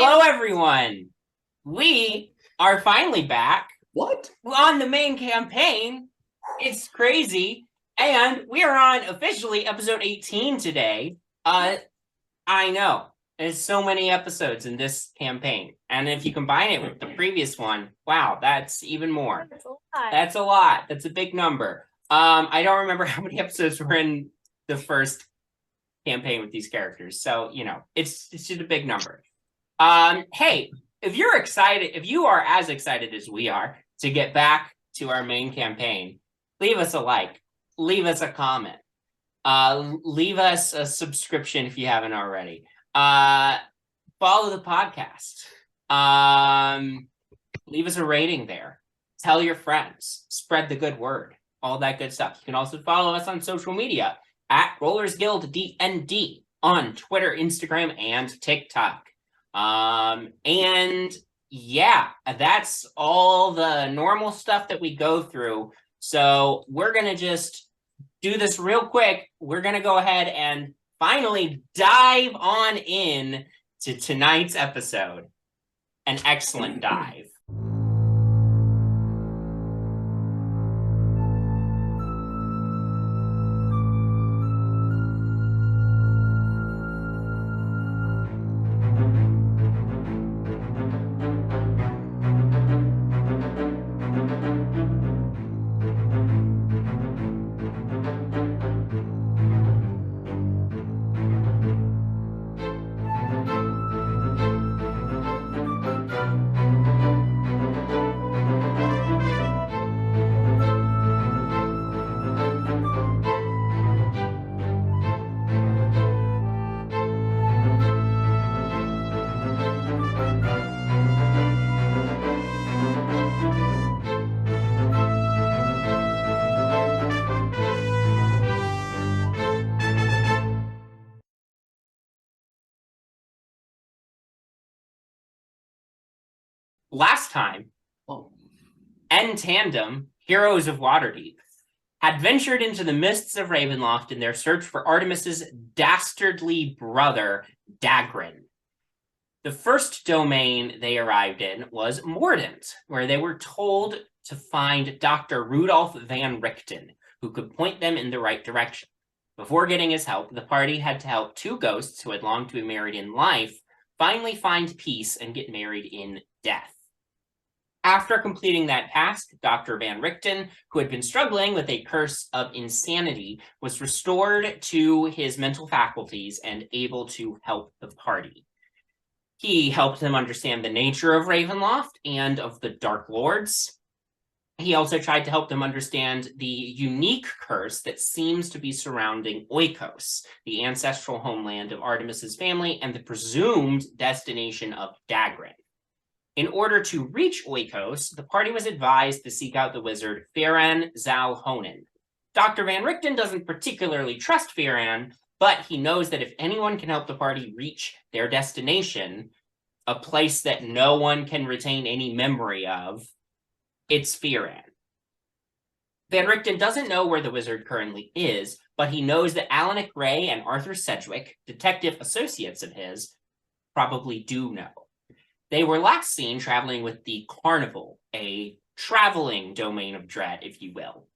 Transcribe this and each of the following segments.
Hello, everyone. We are finally back. What? On the main campaign. It's crazy. And we are on officially episode 18 today. I know. There's so many episodes in this campaign. And if you combine it with the previous one, wow, that's even more. That's a lot. That's a big number. I don't remember how many episodes were in the first campaign with these characters. So, you know, it's just a big number. Hey, if you're excited, if you are as excited as we are to get back to our main campaign, leave us a like, leave us a comment, leave us a subscription if you haven't already. Follow the podcast. Leave us a rating there. Tell your friends. Spread the good word. All that good stuff. You can also follow us on social media at Rollers Guild DND on Twitter, Instagram, and TikTok. And yeah, that's all the normal stuff that we go through. So we're going to just do this real quick. We're going to go ahead and finally dive on in to tonight's episode. An excellent dive. Last time, in tandem, heroes of Waterdeep had ventured into the mists of Ravenloft in their search for Artemis's dastardly brother, Dagrin. The first domain they arrived in was Mordent, where they were told to find Dr. Rudolph Van Richten, who could point them in the right direction. Before getting his help, the party had to help two ghosts who had longed to be married in life finally find peace and get married in death. After completing that task, Dr. Van Richten, who had been struggling with a curse of insanity, was restored to his mental faculties and able to help the party. He helped them understand the nature of Ravenloft and of the Dark Lords. He also tried to help them understand the unique curse that seems to be surrounding Oikos, the ancestral homeland of Artemis's family and the presumed destination of Dagrin. In order to reach Oikos, the party was advised to seek out the wizard Feran Zalhonen. Dr. Van Richten doesn't particularly trust Feran, but he knows that if anyone can help the party reach their destination, a place that no one can retain any memory of, it's Feran. Van Richten doesn't know where the wizard currently is, but he knows that Alanic Ray and Arthur Sedgwick, detective associates of his, probably do know. They were last seen traveling with the Carnival, a traveling domain of dread, if you will.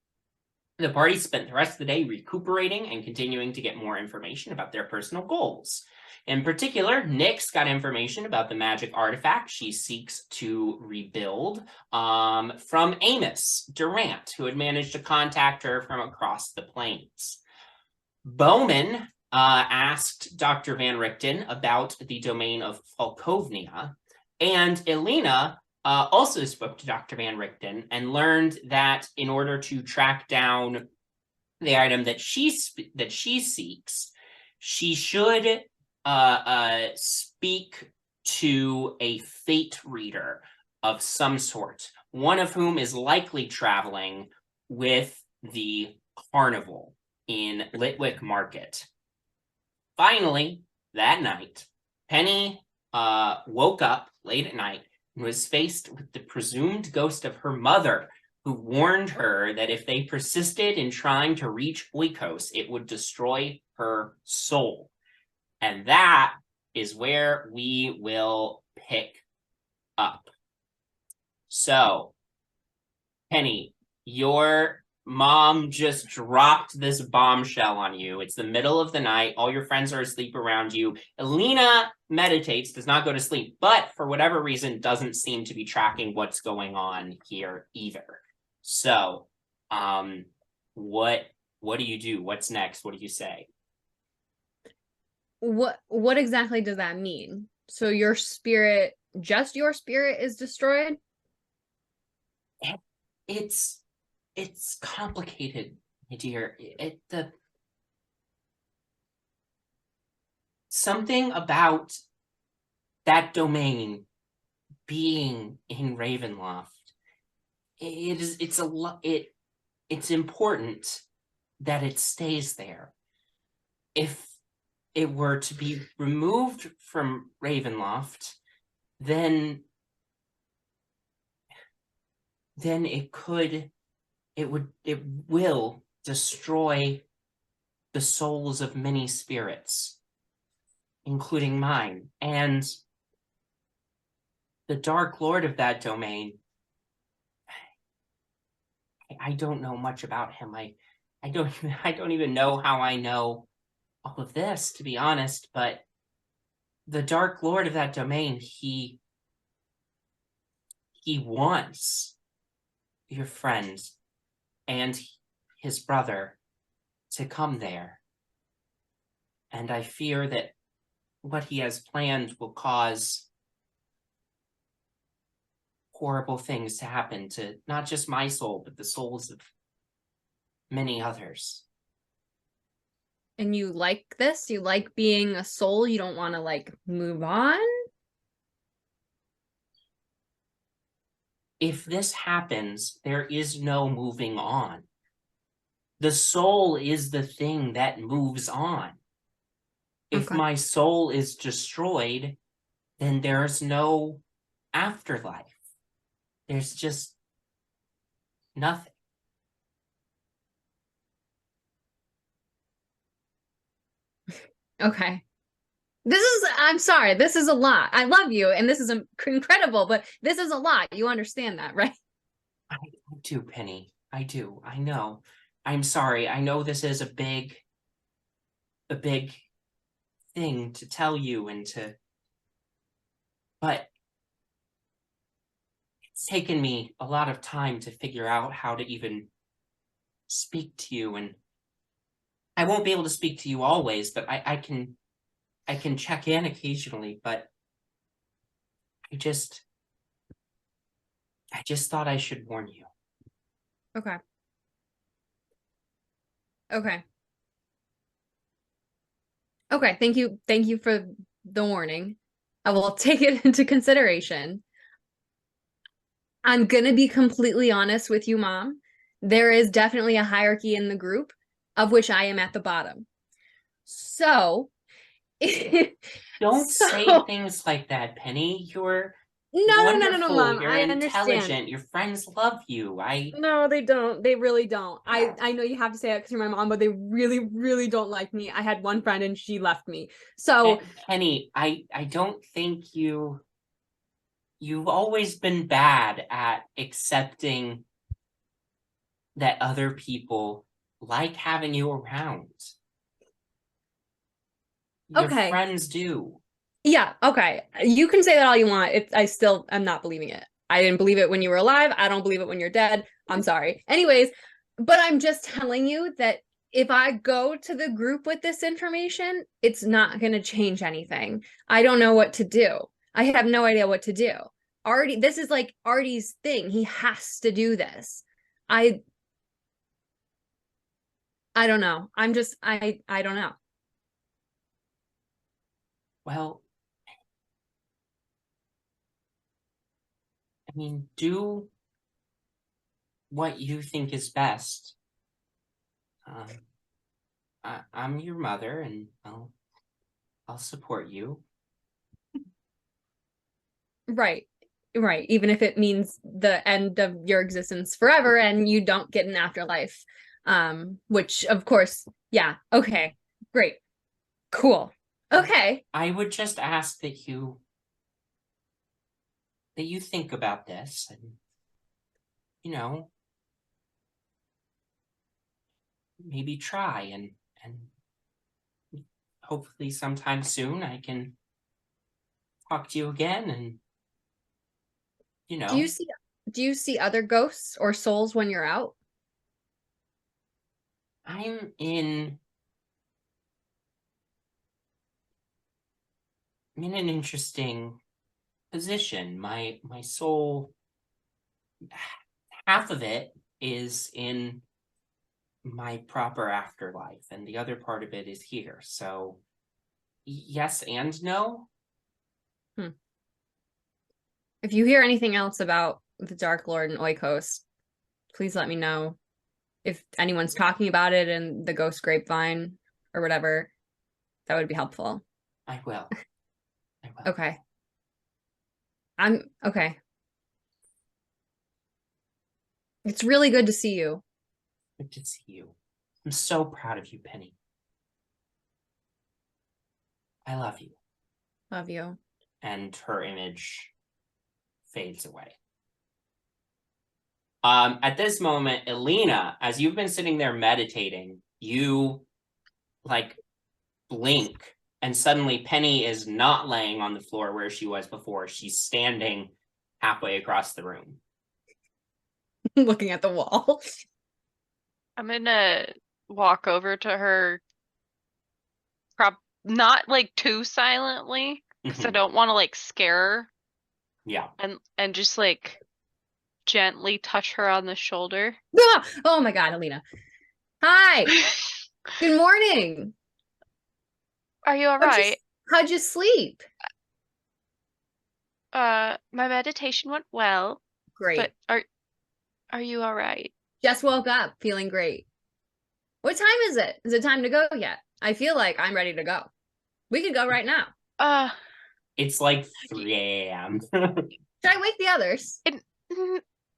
The party spent the rest of the day recuperating and continuing to get more information about their personal goals. In particular, Nyx got information about the magic artifact she seeks to rebuild from Amos Durant, who had managed to contact her from across the plains. Bowmin asked Dr. Van Richten about the domain of Falkovnia, and Elina also spoke to Dr. Van Richten and learned that in order to track down the item that she seeks, she should speak to a fate reader of some sort, one of whom is likely traveling with the Carnival in Litwick Market. Finally, that night, Penny woke up late at night and was faced with the presumed ghost of her mother, who warned her that if they persisted in trying to reach Oikos, it would destroy her soul. And that is where we will pick up. So, Penny, your mom just dropped this bombshell on you. It's the middle of the night. All your friends are asleep around you. Elina meditates, does not go to sleep, but for whatever reason doesn't seem to be tracking what's going on here either. So, what do you do? What's next? What do you say? What exactly does that mean? So your spirit, just your spirit, is destroyed? It's complicated, my dear. Something about that domain being in Ravenloft. It's important that it stays there. If it were to be removed from Ravenloft, then it will destroy the souls of many spirits, including mine. And the Dark Lord of that domain, I don't know much about him. I don't even know how I know all of this, to be honest, but the Dark Lord of that domain, he wants your friend and his brother to come there. And I fear that what he has planned will cause horrible things to happen to not just my soul, but the souls of many others. And you like this? You like being a soul? You don't want to, like, move on? If this happens, there is no moving on. The soul is the thing that moves on. If my soul is destroyed, then there's no afterlife. There's just nothing. Okay. I'm sorry, this is a lot. I love you, and this is incredible, but this is a lot. You understand that, right? I do, Penny. I do. I know. I'm sorry. I know this is a big thing to tell you but it's taken me a lot of time to figure out how to even speak to you, and I won't be able to speak to you always, but I can check in occasionally, but I just thought I should warn you. Okay. Okay. Okay, thank you. Thank you for the warning. I will take it into consideration. I'm gonna be completely honest with you, Mom. There is definitely a hierarchy in the group, of which I am at the bottom. So Don't say things like that, Penny. You're no, Mom. You're I intelligent. understand. Your friends love you. No, they don't. They really don't. I know you have to say that because you're my mom, but they really, really don't like me. I had one friend and she left me. So Penny, I don't think you've always been bad at accepting that other people like having you around. Your okay. friends do. Yeah, okay. You can say that all you want. I still am not believing it. I didn't believe it when you were alive. I don't believe it when you're dead. I'm sorry. Anyways, but I'm just telling you that if I go to the group with this information, it's not going to change anything. I don't know what to do. I have no idea what to do. Artie, this is like Artie's thing. He has to do this. I don't know. I don't know. Well, I mean, do what you think is best. I'm your mother, and I'll support you. Right. Right. Even if it means the end of your existence forever and you don't get an afterlife. Which of course, yeah. Okay. Great. Cool. Okay. I would just ask that you think about this and, maybe try and hopefully sometime soon I can talk to you again and, Do you see other ghosts or souls when you're out? I'm in an interesting position. My soul, half of it is in my proper afterlife, and the other part of it is here. So yes and no. If you hear anything else about the Dark Lord and Oikos, please let me know. If anyone's talking about it in the Ghost Grapevine or whatever, that would be helpful. I will. Okay. I'm okay. It's really good to see you. Good to see you. I'm so proud of you, Penny. I love you. Love you. And her image fades away. At this moment, Elina, as you've been sitting there meditating, you like blink, and suddenly Penny is not laying on the floor where she was before. She's standing halfway across the room. Looking at the wall. I'm gonna walk over to her, not like too silently, because I don't want to like scare her. Yeah. And just like gently touch her on the shoulder. Ah! Oh my God, Elina. Hi. Good morning. Are you all right? How'd you sleep? My meditation went well. Great. But are you all right? Just woke up feeling great. What time is it? Is it time to go yet? I feel like I'm ready to go. We could go right now. It's like 3 a.m. Should I wake the others?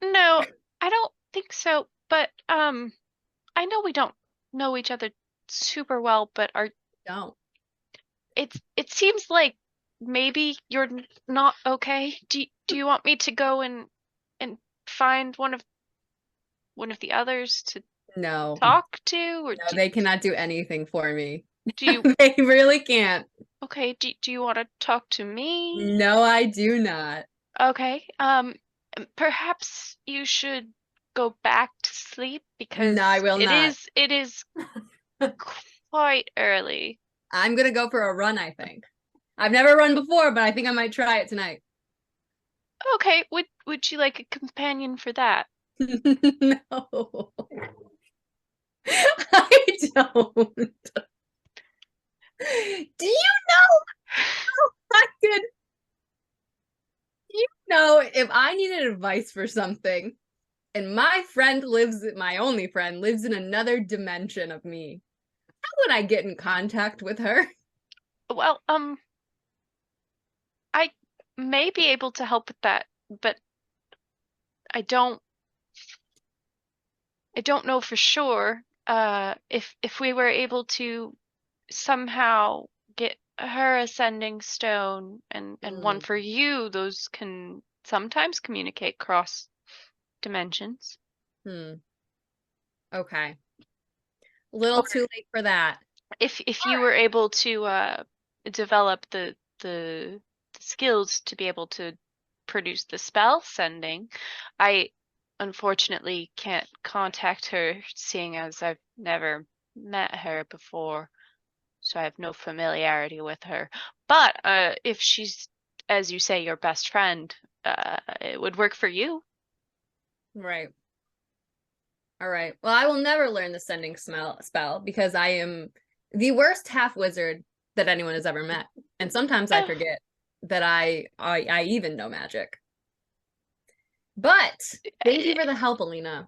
No, I don't think so. But I know we don't know each other super well, but Don't. it seems like maybe you're not okay. Do you want me to go and find one of the others to talk to, or no, they cannot do anything for me. Do you? They really can't. Okay. Do you want to talk to me? No, I do not. Okay. Perhaps you should go back to sleep because No, I will not. It is quite early. I'm gonna go for a run, I think. I've never run before, but I think I might try it tonight. Okay. Would you like a companion for that? No. I don't. Do you know how I could? Do you know if I needed advice for something and my only friend lives in another dimension of me, how would I get in contact with her? Well, I may be able to help with that, but I don't know for sure. If we were able to somehow get her a sending stone and one for you, those can sometimes communicate cross dimensions. Okay. A little too late for that. If you were able to develop the skills to be able to produce the spell sending, I unfortunately can't contact her, seeing as I've never met her before, so I have no familiarity with her. But if she's, as you say, your best friend, it would work for you. Right. All right. Well, I will never learn the sending spell because I am the worst half wizard that anyone has ever met. And sometimes I forget that I even know magic. But thank you for the help, Elina.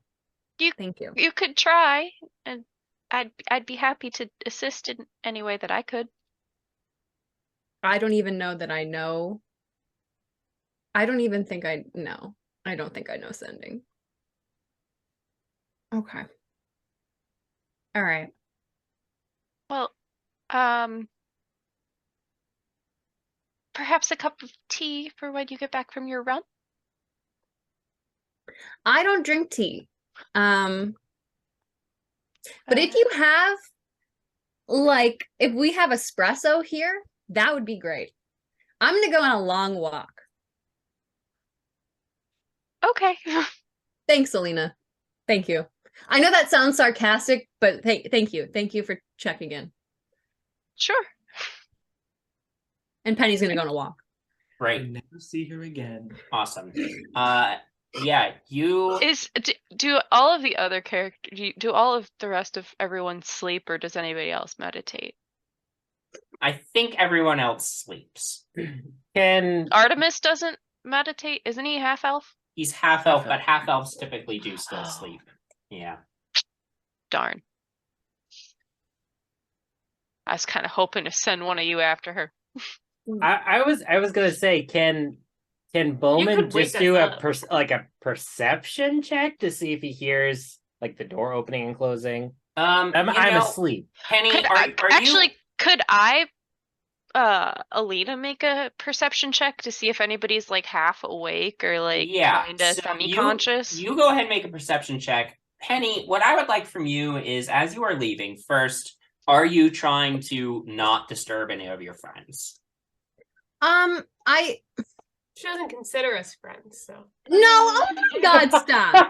Thank you. You could try, and I'd be happy to assist in any way that I could. I don't even know that I know. I don't even think I know. I don't think I know sending. Okay. All right. Well, perhaps a cup of tea for when you get back from your run? I don't drink tea. But if you have, like, if we have espresso here, that would be great. I'm gonna go on a long walk. Okay. Thanks, Elina. Thank you. I know that sounds sarcastic, but thank you. Thank you for checking in. Sure. And Penny's gonna go on a walk. Right. We'll never see her again. Awesome. Yeah, you Do all of the other characters, do all of the rest of everyone sleep, or does anybody else meditate? I think everyone else sleeps. Can Artemis doesn't meditate, isn't he half elf? He's half elf, but half elves typically do still sleep. Yeah. Darn. I was kind of hoping to send one of you after her. I was gonna say, can Bowmin could wake just do us a perception check to see if he hears like the door opening and closing? I'm asleep. Penny, Could I, Elina, make a perception check to see if anybody's like half awake or like kind of so semi-conscious? You go ahead and make a perception check. Penny, what I would like from you is, as you are leaving, first, are you trying to not disturb any of your friends? She doesn't consider us friends, so. No, oh my God, stop.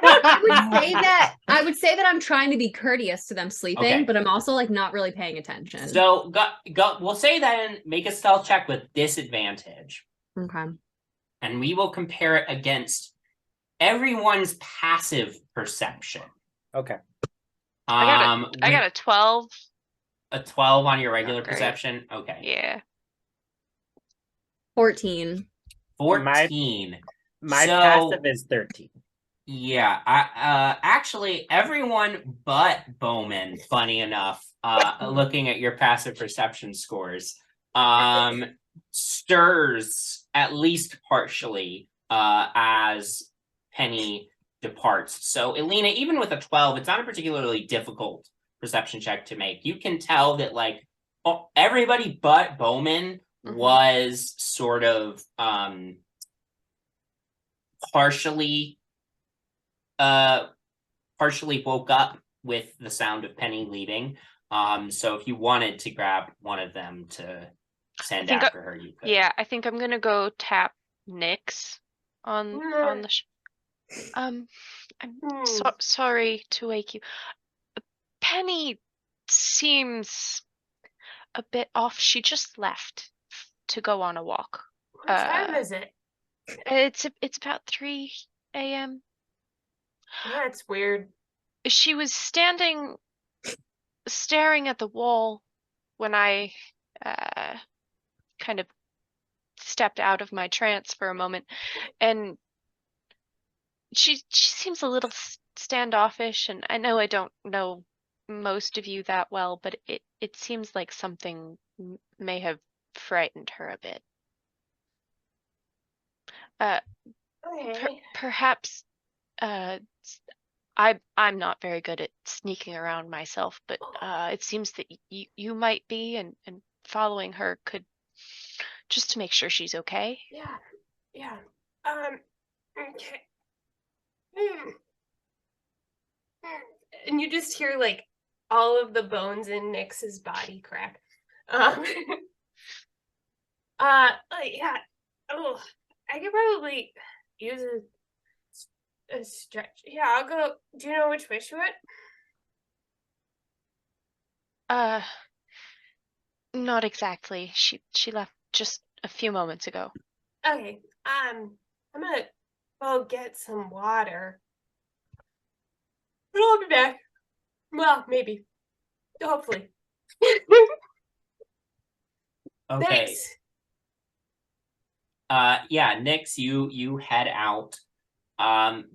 I would say that I'm trying to be courteous to them sleeping, Okay. but I'm also like not really paying attention. So go. We'll say that and make a stealth check with disadvantage, Okay. and we will compare it against everyone's passive perception. Okay. I got a 12. a 12 on your regular Not great. perception. Okay. Yeah. 14. 14. My So- passive is 13. Yeah, actually everyone but Bowmin, funny enough, looking at your passive perception scores, stirs at least partially as Penny departs. So Elina, even with a 12, it's not a particularly difficult perception check to make. You can tell that like everybody but Bowmin was sort of partially woke up with the sound of Penny leaving. So if you wanted to grab one of them to send after her, you could. Yeah, I think I'm gonna go tap Nyx on the I'm sorry to wake you. Penny seems a bit off. She just left to go on a walk. What time is it? It's about 3 a.m. That's weird. She was staring at the wall when I kind of stepped out of my trance for a moment, and she seems a little standoffish, and I know I don't know most of you that well, but it seems like something may have frightened her a bit. Okay. Perhaps I'm not very good at sneaking around myself, but it seems that you might be, and following her could, just to make sure she's okay. Yeah. Okay. And you just hear like all of the bones in Nyx's body crack. Yeah. Oh, I could probably use a stretch. Yeah, I'll go. Do you know which way she went? Not exactly. She left just a few moments ago. Okay. I'm gonna go get some water. But I'll be back. Well, maybe. Hopefully. Okay. Thanks. Yeah, Nyx, you head out.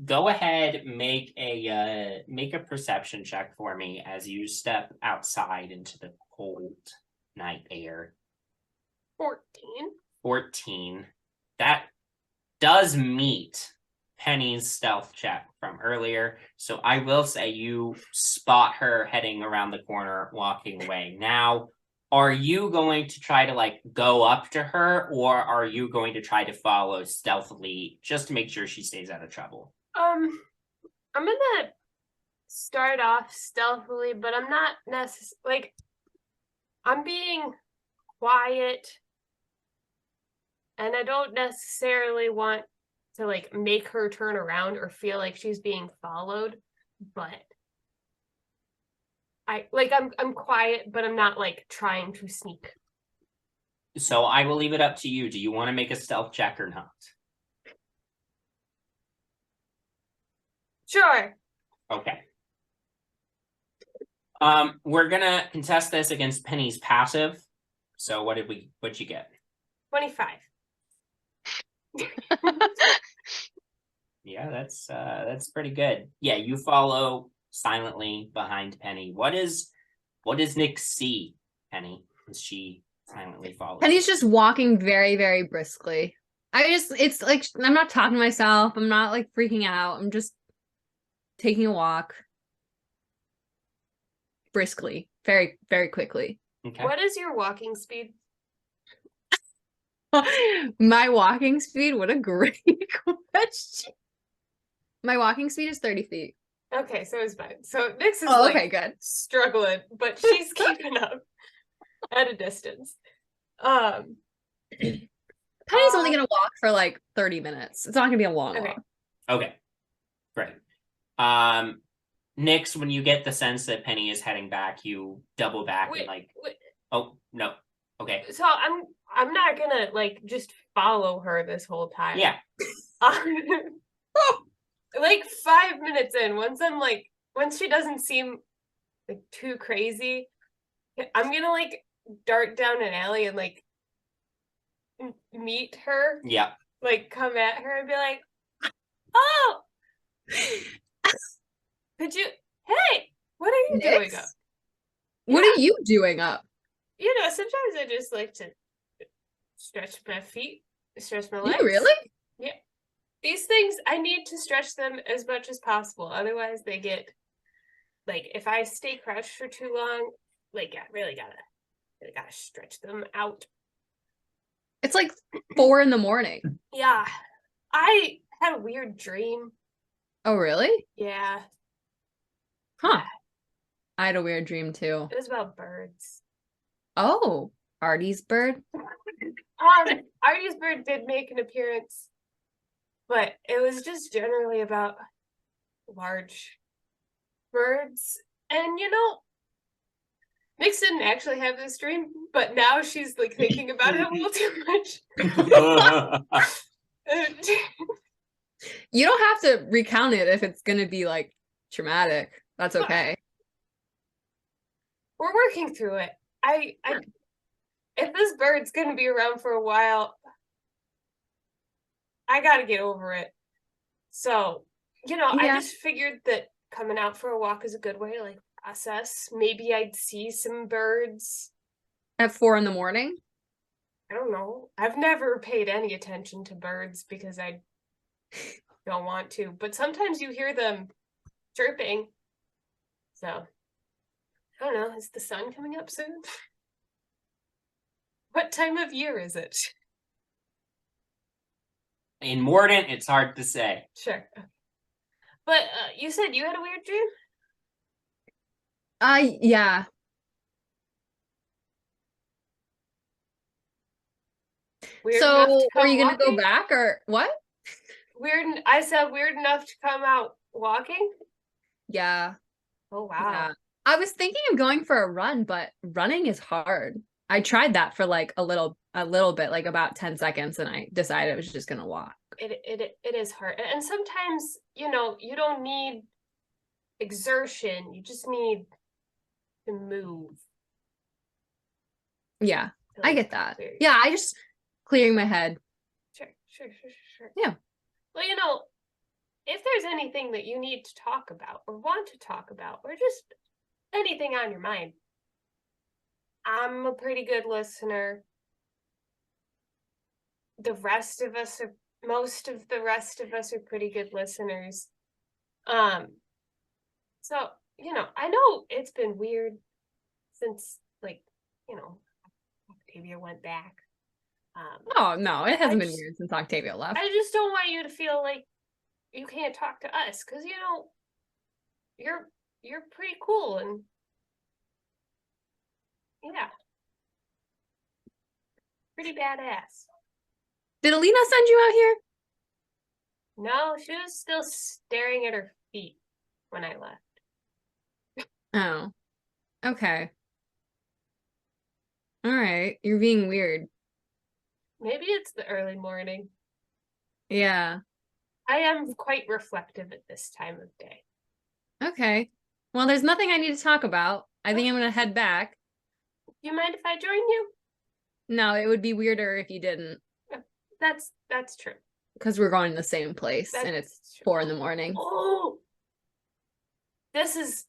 Go ahead, make a perception check for me as you step outside into the cold night air. 14. 14. That does meet Penny's stealth check from earlier. So I will say you spot her heading around the corner, walking away. Now, Are you going to try to like go up to her, or are you going to try to follow stealthily just to make sure she stays out of trouble? I'm gonna start off stealthily, but I'm not necessarily I'm being quiet, and I don't necessarily want to like make her turn around or feel like she's being followed, but I'm quiet, but I'm not like trying to sneak. So I will leave it up to you. Do you want to make a stealth check or not? Sure. Okay. We're gonna contest this against Penny's passive. So what'd you get? 25. Yeah, that's pretty good. Yeah, you follow silently behind Penny. What does Nyx see, Penny, as she silently follows? Penny's just walking very, very briskly. It's like, I'm not talking to myself. I'm not like freaking out. I'm just taking a walk briskly, very, very quickly. Okay. What is your walking speed? My walking speed? What a great question. My walking speed is 30 feet. Okay, so it's fine. So Nyx is okay, good. struggling, but she's keeping up at a distance. Penny's only gonna walk for like 30 minutes. It's not gonna be a long walk. Okay. Great. Nyx, when you get the sense that Penny is heading back, you double back and like oh no. Okay. So I'm not gonna like just follow her this whole time. Yeah. Like 5 minutes in, once she doesn't seem like too crazy, I'm gonna like dart down an alley and like meet her. Yeah. Like come at her and be like, "Oh, could you? Hey, what are you doing up? What are you doing up? You know, sometimes I just like to stretch my feet, stretch my legs. You really? Yeah. These things, I need to stretch them as much as possible. Otherwise, they get, like, if I stay crouched for too long, like, I really gotta stretch them out. It's like 4 a.m. Yeah. I had a weird dream. Oh, really? Yeah. Huh. I had a weird dream too. It was about birds. Oh, Artie's bird? Artie's bird did make an appearance, but it was just generally about large birds. And you know, Nyx didn't actually have this dream, but now she's like thinking about it a little too much. You don't have to recount it if it's gonna be like traumatic. That's okay. We're working through it. I if this bird's gonna be around for a while, I gotta get over it. So, you know, I just figured that coming out for a walk is a good way to like process. Maybe I'd see some birds. At 4 a.m? I don't know. I've never paid any attention to birds because I don't want to. But sometimes you hear them chirping. So, I don't know. Is the sun coming up soon? What time of year is it? In Mordent, it's hard to say. Sure. But you said you had a weird dream? Yeah. Weird So, are you gonna walking? go back or what? I said weird enough to come out walking? Yeah. Oh, wow. Yeah. I was thinking of going for a run, but running is hard. I tried that for like a little bit, like about 10 seconds, and I decided I was just gonna walk. It is hard. And sometimes, you know, you don't need exertion. You just need to move. Yeah, I get that. Yeah, I just clearing my head. Sure. Yeah. Well, you know, if there's anything that you need to talk about or want to talk about or just anything on your mind, I'm a pretty good listener. Most of the rest of us are pretty good listeners. So, you know, I know it's been weird since like Octavia went back. Oh no, it hasn't been just- weird since Octavia left. I just don't want you to feel like you can't talk to us, because you're pretty cool, and yeah, pretty badass. Did Elina send you out here? No, she was still staring at her feet when I left. Oh. Okay. All right. You're being weird. Maybe it's the early morning. Yeah. I am quite reflective at this time of day. Okay. Well, there's nothing I need to talk about. I think I'm going to head back. You mind if I join you? No, it would be weirder if you didn't. That's true. Because we're going to the same place and it's true. 4 in. Oh, this is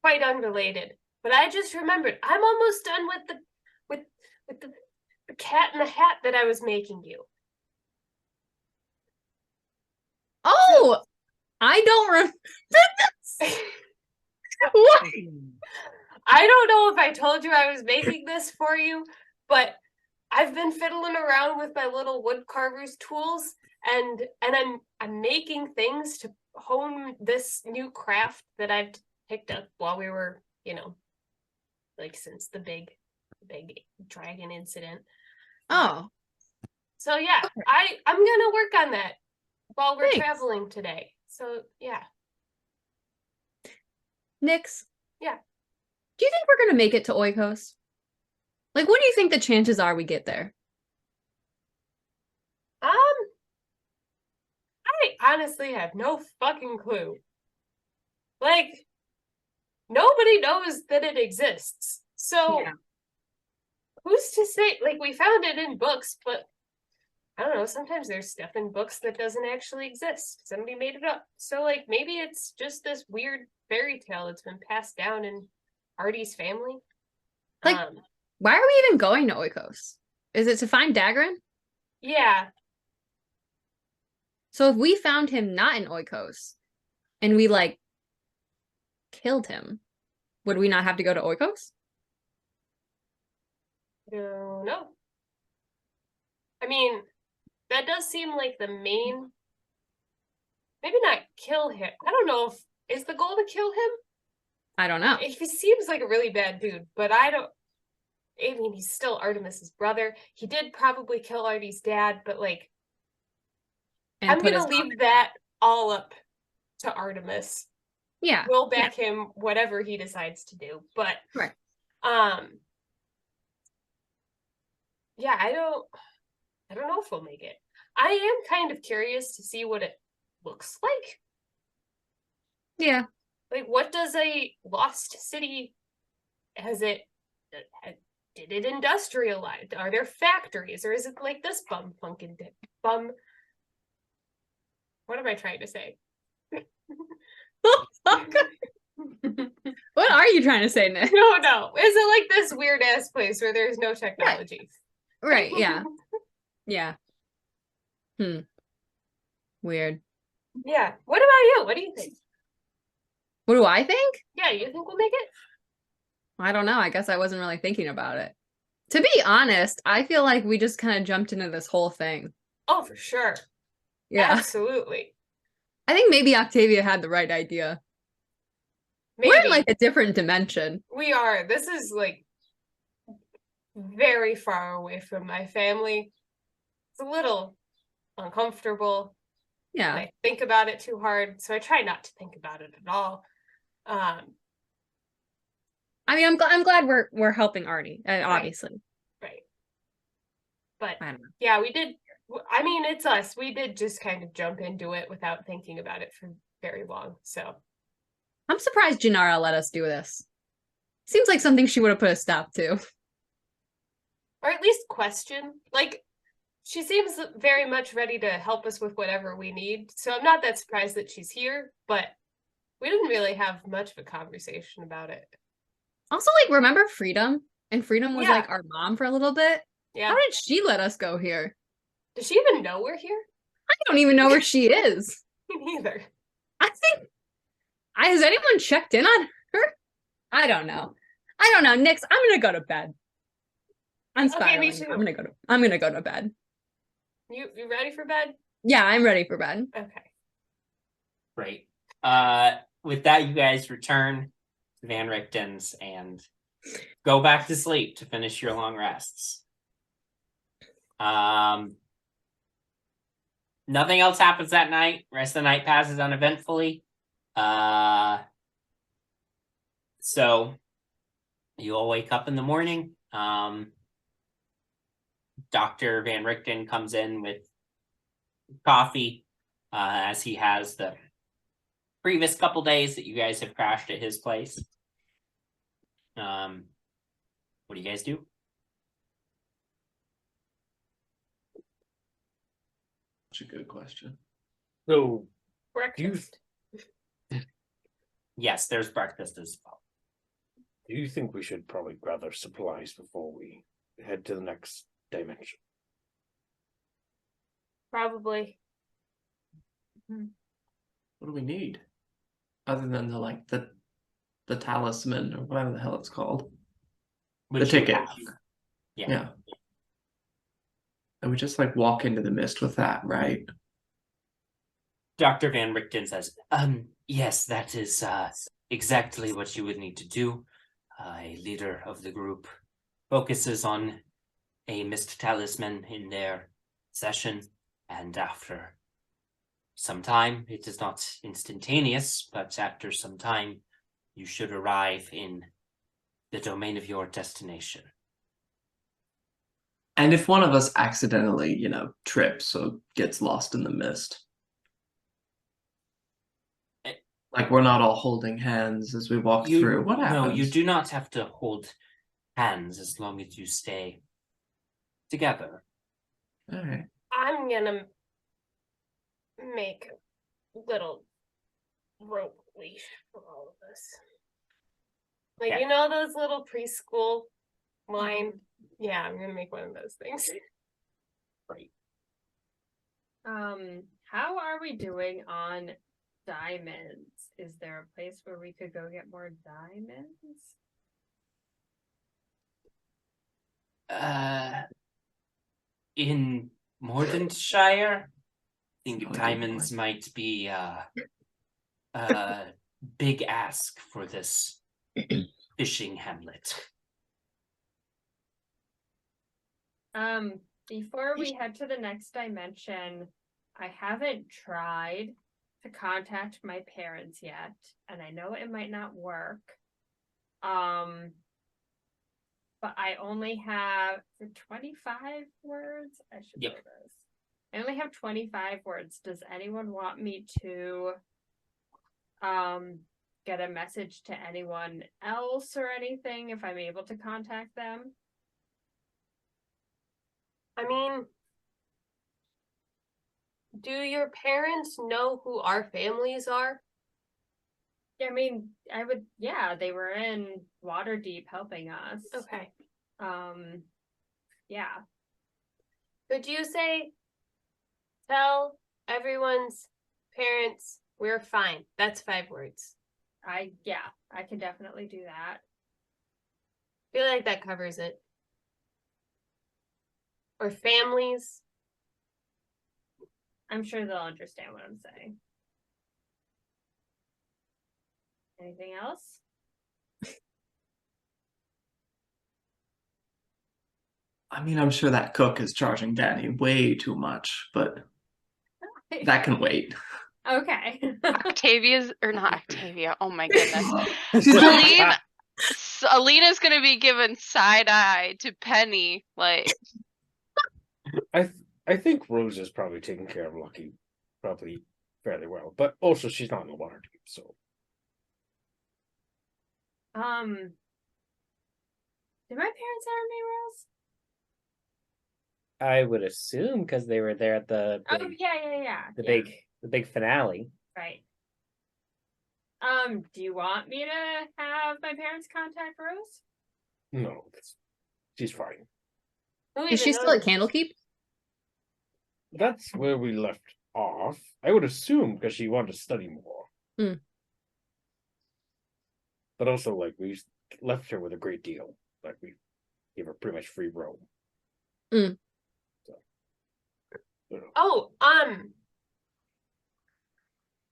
quite unrelated, but I just remembered I'm almost done with the cat in the hat that I was making you. Oh, I don't remember this. What? I don't know if I told you I was making this for you, but I've been fiddling around with my little wood carver's tools, and I'm making things to hone this new craft that I've picked up while we were, since the big dragon incident. Oh. So yeah, okay. I'm gonna work on that while we're traveling today. So yeah. Nyx. Yeah. Do you think we're gonna make it to Oikos? Like, what do you think the chances are we get there? I honestly have no fucking clue. Like, nobody knows that it exists. So, who's to say? Like, we found it in books, but I don't know. Sometimes there's stuff in books that doesn't actually exist. Somebody made it up. So, like, maybe it's just this weird fairy tale that's been passed down in Artie's family. Like, why are we even going to Oikos? Is it to find Dagran? Yeah. So if we found him not in Oikos and we killed him, would we not have to go to Oikos? No. I mean, that does seem like the main. Maybe not kill him. I don't know if is the goal to kill him. I don't know. He seems like a really bad dude, but I mean, he's still Artemis's brother. He did probably kill Artie's dad, but I'm gonna leave that all up to Artemis. Yeah. We'll back him whatever he decides to do. But right. Yeah, I don't know if we'll make it. I am kind of curious to see what it looks like. Yeah. Like, what does a lost city, did it industrialize? Are there factories, or is it like this bum? What am I trying to say? What are you trying to say, Nick? No. Is it like this weird ass place where there's no technology? Right, yeah. Yeah. Weird. Yeah. What about you? What do you think? What do I think? Yeah, you think we'll make it? I don't know. I guess I wasn't really thinking about it. To be honest, I feel like we just kind of jumped into this whole thing. Oh, for sure. Yeah. Absolutely. I think maybe Octavia had the right idea. Maybe. We're in a different dimension. We are. This is very far away from my family. It's a little uncomfortable. Yeah. I think about it too hard, so I try not to think about it at all. I mean, I'm glad we're helping Artie, obviously. Right. But I don't know. Yeah, we did. I mean, it's us. We did just kind of jump into it without thinking about it for very long. So I'm surprised Jinarra let us do this. Seems like something she would have put a stop to. Or at least question. She seems very much ready to help us with whatever we need. So I'm not that surprised that she's here, but we didn't really have much of a conversation about it. Also, remember Freedom? And Freedom was our mom for a little bit. Yeah. How did she let us go here? Does she even know we're here? I don't even know where she is. Me neither. I think has anyone checked in on her? I don't know. I don't know, Nyx, I'm gonna go to bed. I'm Okay, spiraling. me too. I'm gonna go to bed. You ready for bed? Yeah, I'm ready for bed. Okay. Great. With that, you guys return to Van Richten's and go back to sleep to finish your long rests. Nothing else happens that night. Rest of the night passes uneventfully. So you all wake up in the morning. Dr. Van Richten comes in with coffee, as he has the previous couple days that you guys have crashed at his place. What do you guys do? That's a good question. So, Breakfast. Yes, there's breakfast as well. Do you think we should probably gather supplies before we head to the next dimension? Probably. What do we need? Other than the talisman or whatever the hell it's called. Which the you ticket. have. Yeah. And we just like walk into the mist with that, right? Dr. Van Richten says, yes, that is exactly what you would need to do. A leader of the group focuses on a mist talisman in their session, and after some time, it is not instantaneous, but after some time, you should arrive in the domain of your destination. And if one of us accidentally, trips or gets lost in the mist, like we're not all holding hands as we walk through, what happens? No, you do not have to hold hands as long as you stay together. All right. I'm gonna make a little rope leash for all of us. Like, Okay. those little preschool line? Yeah, I'm gonna make one of those things. Right. How are we doing on diamonds? Is there a place where we could go get more diamonds? In Mordentshire, I think Solid diamonds point. might be big ask for this fishing hamlet. Before we head to the next dimension, I haven't tried to contact my parents yet, and I know it might not work. But I only have 25 words. I should Yep. know this. I only have 25 words. Does anyone want me to get a message to anyone else or anything if I'm able to contact them? I mean, do your parents know who our families are? I mean, they were in Waterdeep helping us. Okay. Yeah. Could you say, tell everyone's parents we're fine? That's 5 words. I can definitely do that. I feel like that covers it. Or families. I'm sure they'll understand what I'm saying. Anything else? I mean, I'm sure that cook is charging Danny way too much, but that can wait. Okay. Not Octavia. Oh my goodness. Alina's gonna be given side eye to Penny. Like, I think Rose is probably taking care of Lucky probably fairly well, but also she's not in the water deep, so. Did my parents ever meet Rose? I would assume because they were there at the big finale. Right. Do you want me to have my parents contact Rose? No, she's fine. Is she still at Candlekeep? That's where we left off. I would assume because she wanted to study more. Hmm. But also, like, left her with a great deal. Like we gave her pretty much free roam. Mm. So, you know. Oh, I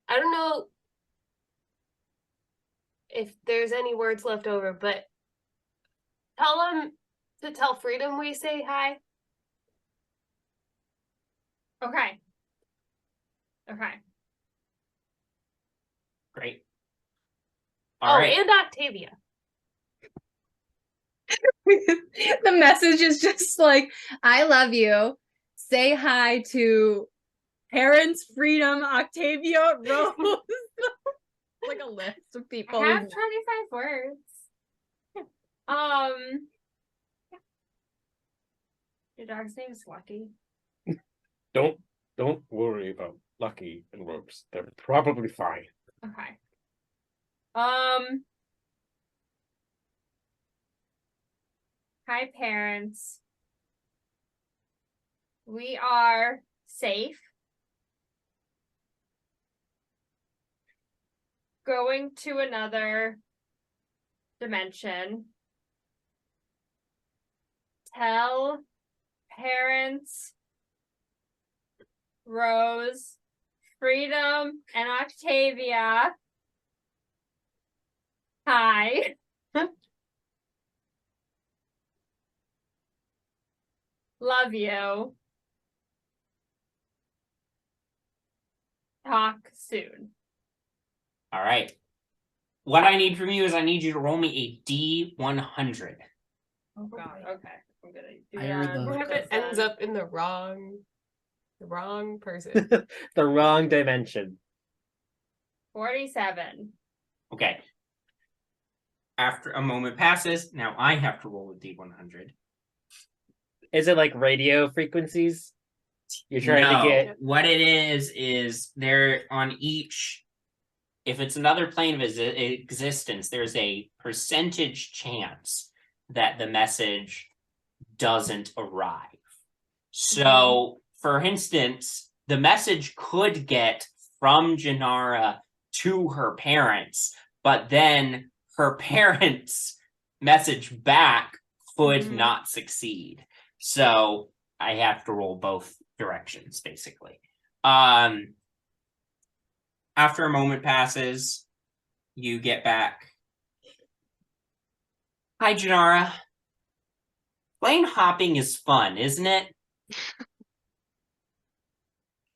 don't know if there's any words left over, but tell him to tell Freedom we say hi. Okay. Okay. Great. All right. And Octavia. The message is just like, I love you. Say hi to parents, Freedom, Octavia, Rose. Like a list of people. I have 25 words. Your dog's name is Lucky. Don't worry about Lucky and Rose. They're probably fine. Okay. Hi, parents. We are safe. Going to another dimension. Tell parents, Rose, Freedom, and Octavia. Hi. Love you. Talk soon. All right. What I need from you is I need you to roll me a D100. Oh God. Okay. I'm gonna do I heard that. the- What if it ends up in the wrong person? The wrong dimension. 47. Okay. After a moment passes, now I have to roll a D100. Is it like radio frequencies? You're trying to get. What it is there on each. If it's another plane of existence, there's a percentage chance that the message doesn't arrive. So, for instance, the message could get from Jinarra to her parents, but then her parents' message back could not succeed. So I have to roll both directions, basically. After a moment passes, you get back. Hi, Jinarra. Plane hopping is fun, isn't it?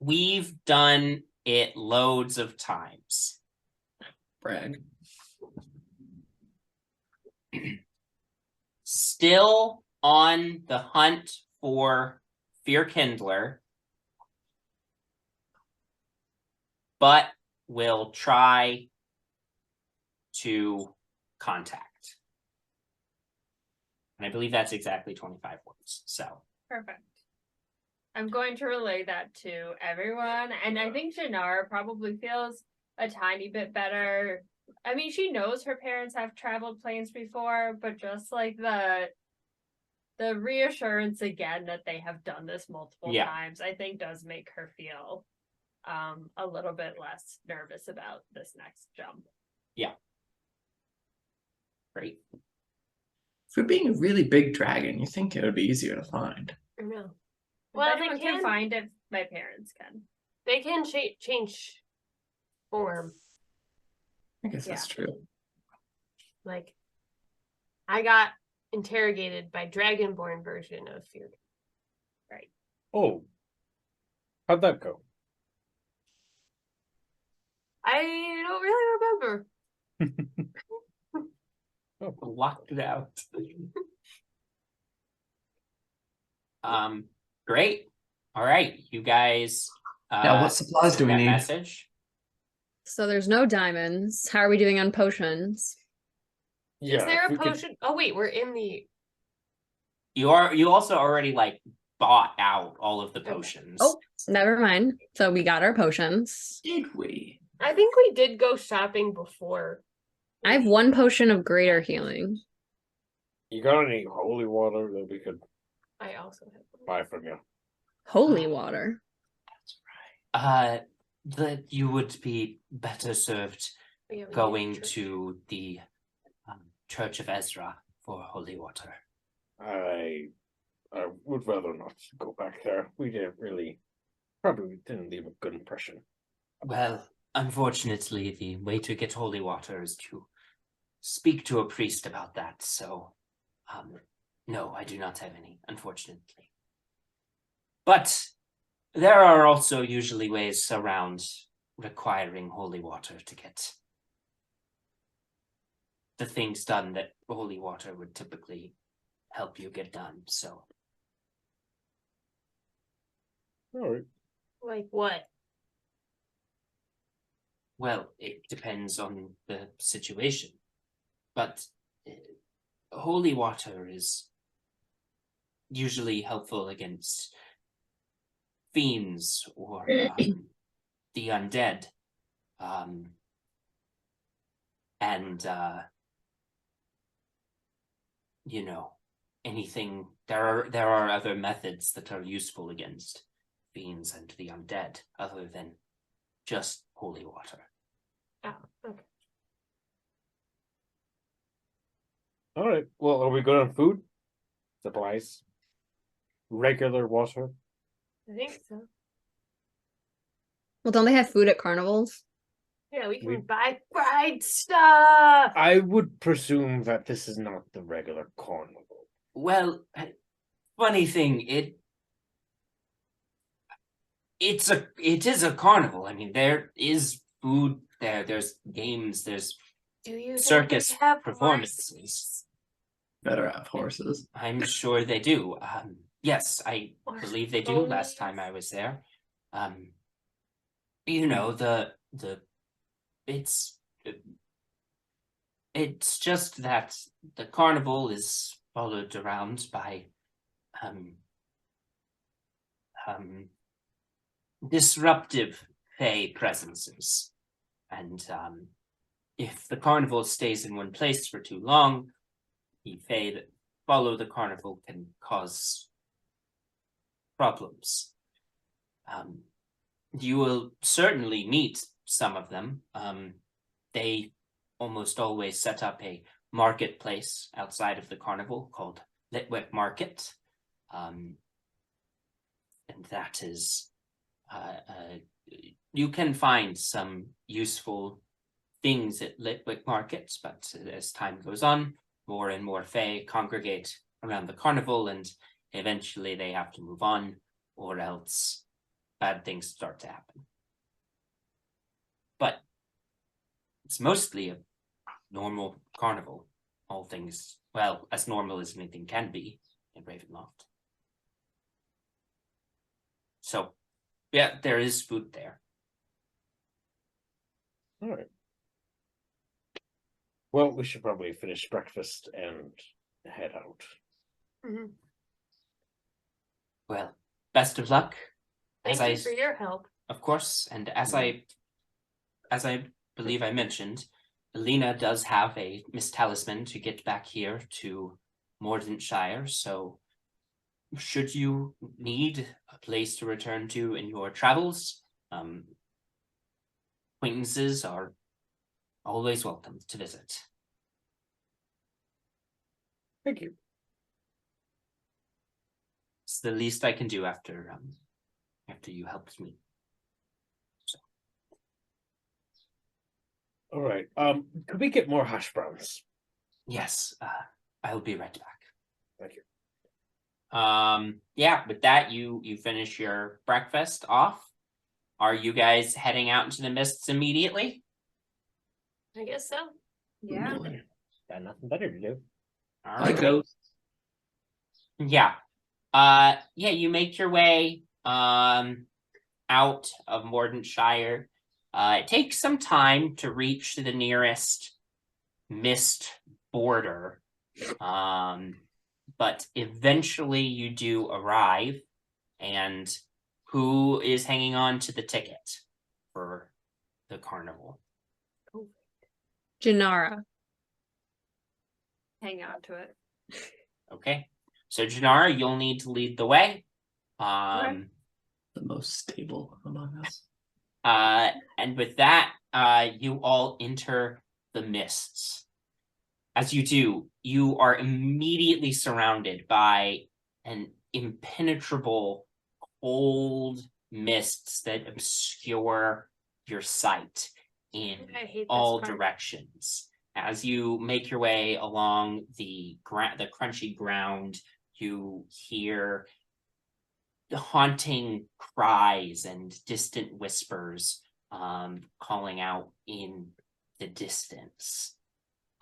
We've done it loads of times. Brag. Still on the hunt for Fear Kindler, but will try to contact. And I believe that's exactly 25 words. So Perfect. I'm going to relay that to everyone. And I think Jinarra probably feels a tiny bit better. I mean, she knows her parents have traveled planes before, but just like the reassurance again that they have done this multiple times, I think does make her feel a little bit less nervous about this next jump. Yeah. Great. For being a really big dragon, you think it would be easier to find. I know. Well, Well, anyone they can can find if my parents can. They can change form. I guess that's true. Like, I got interrogated by Dragonborn version of Fear. Right. Oh. How'd that go? I don't really remember. Locked it out. Great. All right, you guys. Now, what supplies do we that need? Message. So there's no diamonds. How are we doing on potions? Yeah, Is there if a we could- potion? Oh wait, we're in the. You also already like bought out all of the potions. Oh, never mind. So we got our potions. Did we? I think we did go shopping before. I have one potion of greater healing. You got any holy water that we could I also have. buy from you? Holy water. That you would be better served Yeah, we going did. to the Church of Ezra for holy water. I would rather not go back there. Probably didn't leave a good impression. Well, unfortunately, the way to get holy water is to speak to a priest about that, so, no, I do not have any, unfortunately. But there are also usually ways around requiring holy water to get the things done that holy water would typically help you get done, so. All right. Like what? Well, it depends on the situation, but holy water is usually helpful against fiends or the undead, and you know, anything. There are other methods that are useful against fiends and the undead, other than just holy water. Oh, okay. All right. Well, are we good on food? Supplies? Regular water? I think so. Well, don't they have food at carnivals? Yeah, we can We- buy bride stuff. I would presume that this is not the regular carnival. Well, funny thing, it is a carnival. I mean, there is food there. There's games. There's Do you think circus they have performances. Better have horses. I'm sure they do. Yes, I Or believe they do. Last time I was there, you know, it's just that the carnival is followed around by disruptive fey presences, and if the carnival stays in one place for too long, the fey that follow the carnival can cause problems. You will certainly meet some of them. They almost always set up a marketplace outside of the carnival called Litwick Market. And that is, you can find some useful things at Litwick Markets, but as time goes on, more and more Fae congregate around the carnival, and eventually they have to move on, or else bad things start to happen. But it's mostly a normal carnival. All things, well, as normal as anything can be in Ravenloft. So, yeah, there is food there. All right. Well, we should probably finish breakfast and head out. Mm-hmm. Well, best of luck. Thank you for your help. Of course, and as I believe I mentioned, Elina does have a Miss Talisman to get back here to Mordentshire, so should you need a place to return to in your travels, acquaintances are always welcome to visit. Thank you. It's the least I can do after you helped me. So. All right. Could we get more hash browns? Yes, I'll be right back. Thank you. Yeah, with that, you finish your breakfast off. Are you guys heading out into the mists immediately? I guess so. Yeah. Got nothing better to do. All I right. go. Yeah. Yeah, you make your way out of Mordentshire. It takes some time to reach the nearest mist border. But eventually you do arrive, and who is hanging on to the ticket for the carnival? Jinarra. Hang on to it. Okay. So Jinarra, you'll need to lead the way. The most stable among us. And with that, you all enter the mists. As you do, you are immediately surrounded by an impenetrable cold mists that obscure your sight in I hate this all part. directions. As you make your way along the crunchy ground, you hear the haunting cries and distant whispers calling out in the distance.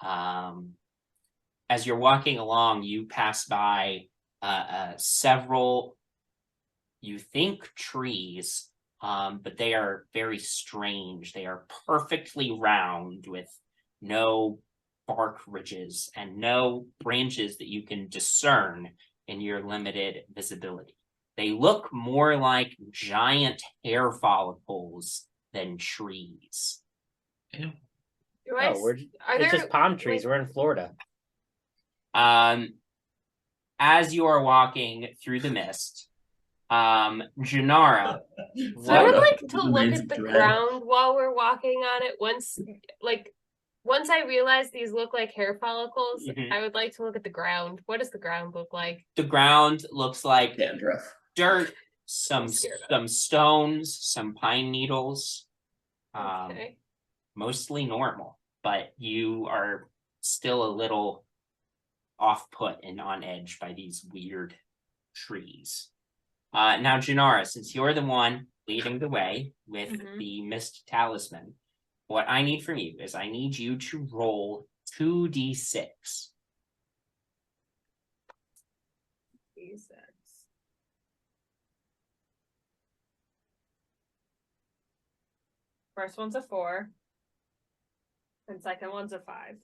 As you're walking along, you pass by several, you think, trees, but they are very strange. They are perfectly round with no bark ridges and no branches that you can discern in your limited visibility. They look more like giant hair follicles than trees. Do I Oh, s- are it's there just palm trees. like, We're in Florida. As you are walking through the mist, Jinarra, I would what- like to look Remains at the dread. ground while we're walking on it. Once I realize these look like hair follicles, Mhm. I would like to look at the ground. What does the ground look like? the ground looks like Dandruff. dirt, some Scared of. some stones, some pine needles. Okay. Mostly normal, but you are still a little off-put and on edge by these weird trees. Now, Jinarra, since you're the one leading the way with Mhm. the mist talisman, what I need from you is I need you to roll 2d6. D6. First one's a 4. And second one's a 5.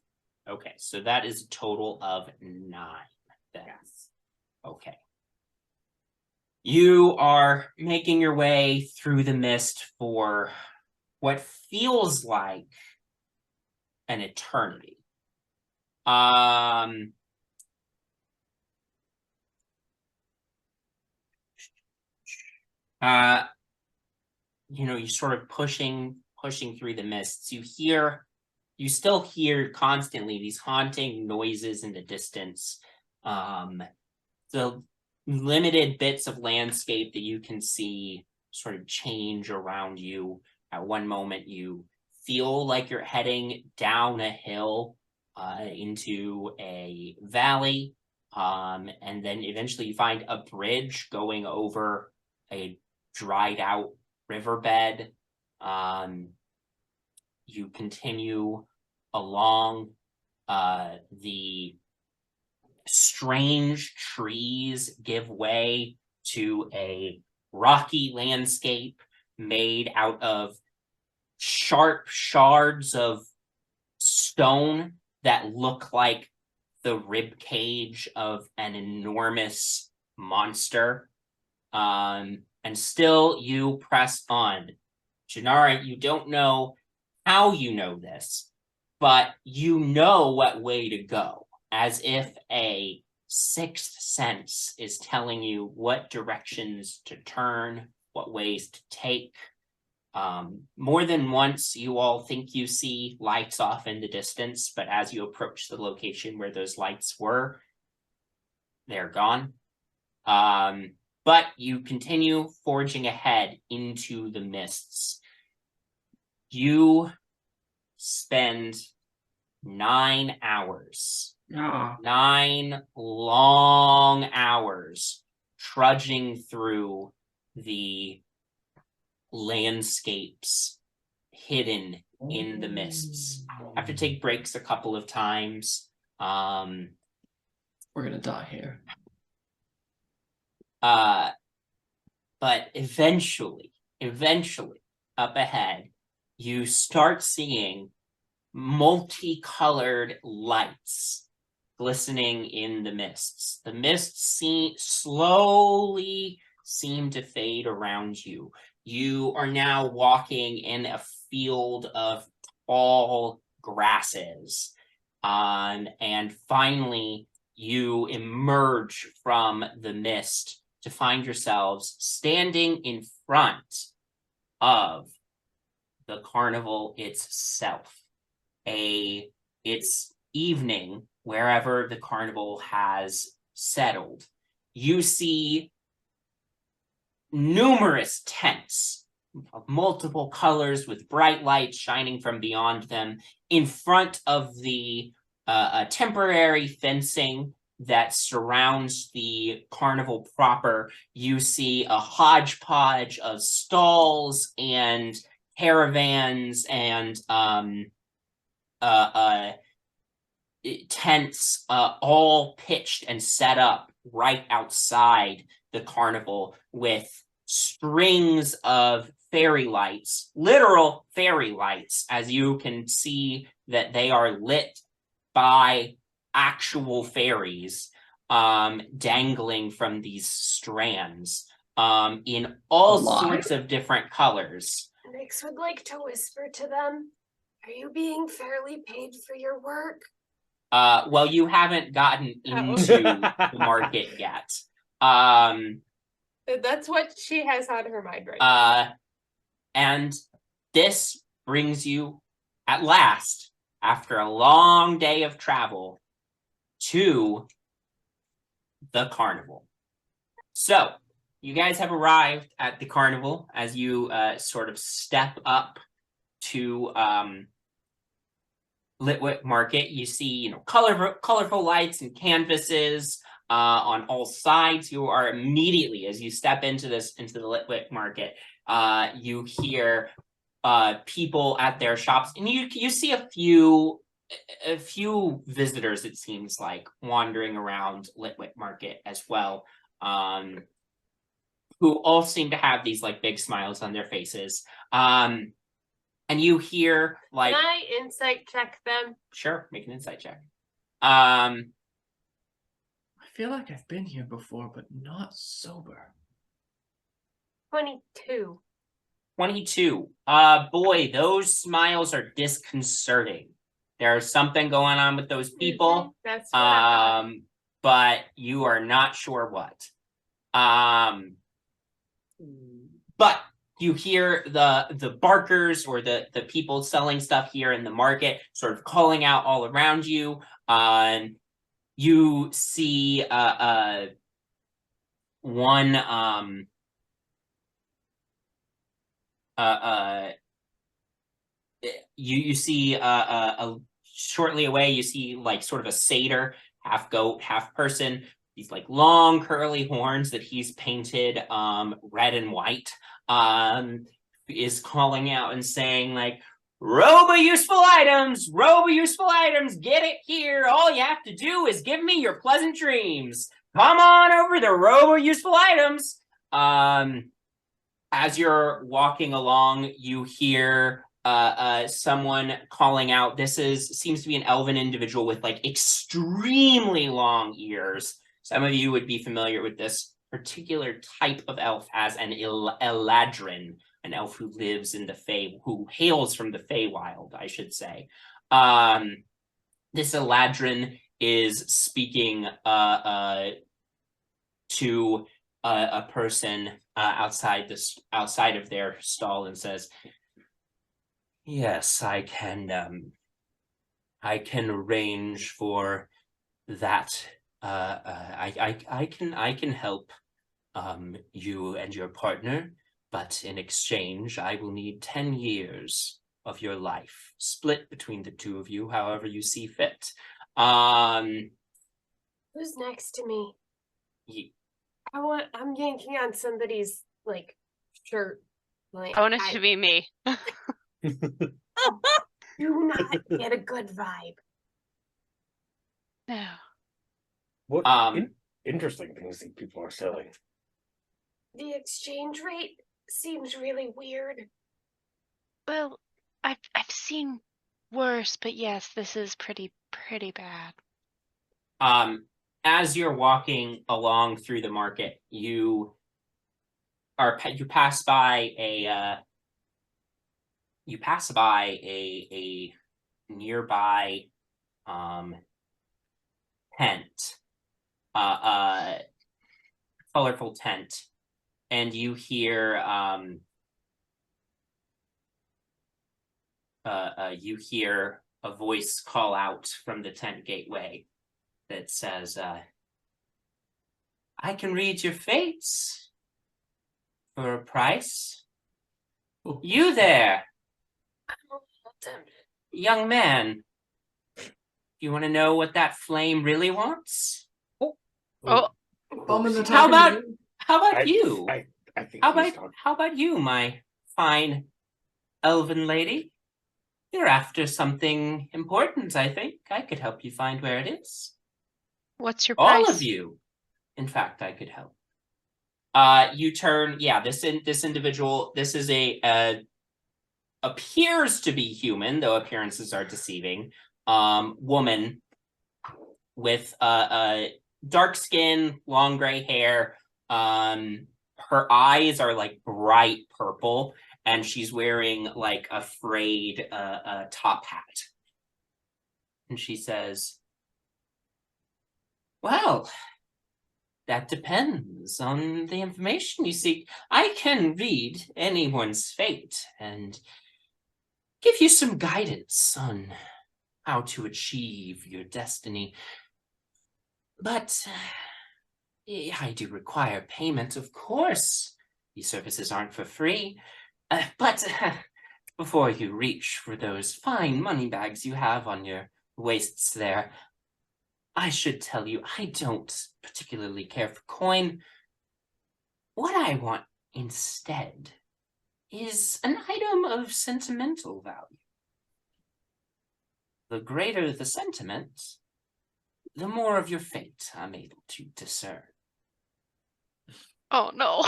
Okay, so that is a total of 9 then. Yes. Okay. You are making your way through the mist for what feels like an eternity. You're sort of pushing through the mists. You still hear constantly these haunting noises in the distance. The limited bits of landscape that you can see sort of change around you. At one moment, you feel like you're heading down a hill into a valley, and then eventually you find a bridge going over a dried out riverbed. You continue along. The strange trees give way to a rocky landscape made out of sharp shards of stone that look like the rib cage of an enormous monster. And still you press on. Jinarra, you don't know how you know this, but you know what way to go, as if a sixth sense is telling you what directions to turn, what ways to take. More than once, you all think you see lights off in the distance, but as you approach the location where those lights were, they're gone. But you continue forging ahead into the mists. You spend 9 hours, 9 long hours trudging through the landscapes hidden in the mists. Have to take breaks a couple of times. We're gonna die here. But eventually, up ahead, you start seeing multicolored lights glistening in the mists. The mists slowly seem to fade around you. You are now walking in a field of tall grasses. And finally, you emerge from the mist to find yourselves standing in front of the carnival itself. It's evening, wherever the carnival has settled, you see numerous tents of multiple colors with bright lights shining from beyond them in front of the temporary fencing that surrounds the carnival proper. You see a hodgepodge of stalls and caravans and tents all pitched and set up right outside the carnival with strings of fairy lights, literal fairy lights, as you can see that they are lit by actual fairies dangling from these strands in all sorts of different colors. Nyx would like to whisper to them, are you being fairly paid for your work? Well, you haven't gotten into the market yet. That's what she has on her mind right now. And this brings you, at last, after a long day of travel, to the carnival. So, you guys have arrived at the carnival as you sort of step up to Litwick Market. You see, colorful lights and canvases on all sides. You are immediately, as you step into the Litwick Market, you hear people at their shops, and you see a few visitors, it seems like, wandering around Litwick Market as well, who all seem to have these like big smiles on their faces. And you hear like, can I insight check them? Sure, make an insight check. I feel like I've been here before, but not sober. 22. 22. Boy, those smiles are disconcerting. There's something going on with those people. That's what I thought. But you are not sure what. But you hear the barkers or the people selling stuff here in the market sort of calling out all around you. You see one you see shortly away, you see like sort of a satyr, half goat, half person. These like long curly horns that he's painted red and white, is calling out and saying like, robo useful items, get it here. All you have to do is give me your pleasant dreams. Come on over to robo useful items. As you're walking along, you hear someone calling out. This seems to be an elven individual with like extremely long ears. Some of you would be familiar with this particular type of elf as an Eladrin, an elf who lives in the Fey, who hails from the Feywild, I should say. This Eladrin is speaking to a person outside of their stall and says, "Yes, I can arrange for that. I can help you and your partner, but in exchange, I will need 10 years of your life, split between the two of you, however you see fit." Who's next to me? Ye- I'm yanking on somebody's like shirt. Like, I want it to be me. do not get a good vibe. No. What interesting things these people are selling. The exchange rate seems really weird. Well, I've seen worse, but yes, this is pretty bad. As you're walking along through the market, you pass by a nearby tent, colorful tent, and you hear a voice call out from the tent gateway that says, I can read your fates for a price. You there, young man. You want to know what that flame really wants? Oh, Bowmin, they're How talking about to you. you? I think How he's about talking. how about you, my fine elven lady? You're after something important, I think. I could help you find where it is. what's your All price? of you. In fact, I could help. You turn, this individual, this is a appears to be human, though appearances are deceiving. Woman with dark skin, long gray hair. Her eyes are like bright purple, and she's wearing like a frayed top hat. And she says, well, that depends on the information you seek. I can read anyone's fate and give you some guidance on how to achieve your destiny. But I do require payment, of course. These services aren't for free. But before you reach for those fine money bags you have on your waists there, I should tell you, I don't particularly care for coin. What I want instead is an item of sentimental value. The greater the sentiment, the more of your fate I'm able to discern. Oh no.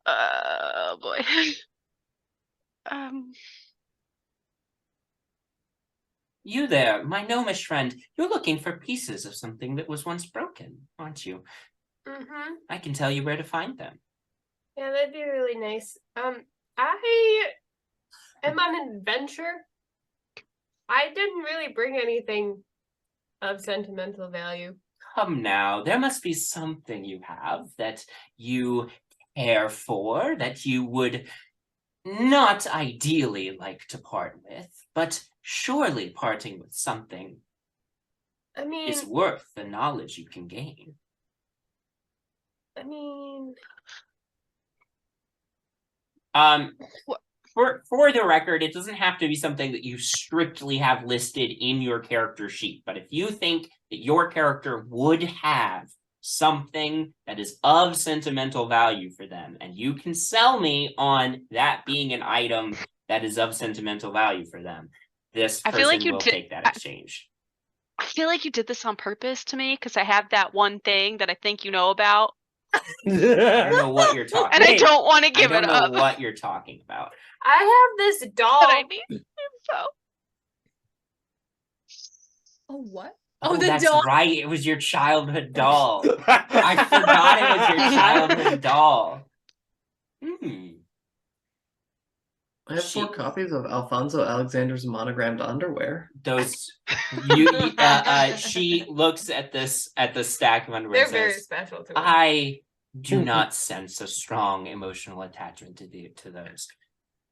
Oh boy. You there, my gnomish friend, you're looking for pieces of something that was once broken, aren't you? Mm-hmm. I can tell you where to find them. Yeah, that'd be really nice. I am on an adventure. I didn't really bring anything of sentimental value. Come now, there must be something you have that you care for, that you would not ideally like to part with, but surely parting with something I mean, is worth the knowledge you can gain. For the record, it doesn't have to be something that you strictly have listed in your character sheet, but if you think that your character would have something that is of sentimental value for them, and you can sell me on that being an item that is of sentimental value for them, this I person feel like you will did- take that exchange. I feel like you did this on purpose to me because I have that one thing that I think you know about, I don't know what you're talking and I don't want to give I it don't know up. what you're talking about. I have this doll. But I need so. Oh, what? Oh, the that's doll. right. It was your childhood doll. I forgot it was your childhood doll. I have 4 copies of Alfonso Alexander's monogrammed underwear. Those she looks at the stack of underwear They're and very says, special to me. I do not sense a strong emotional attachment to those.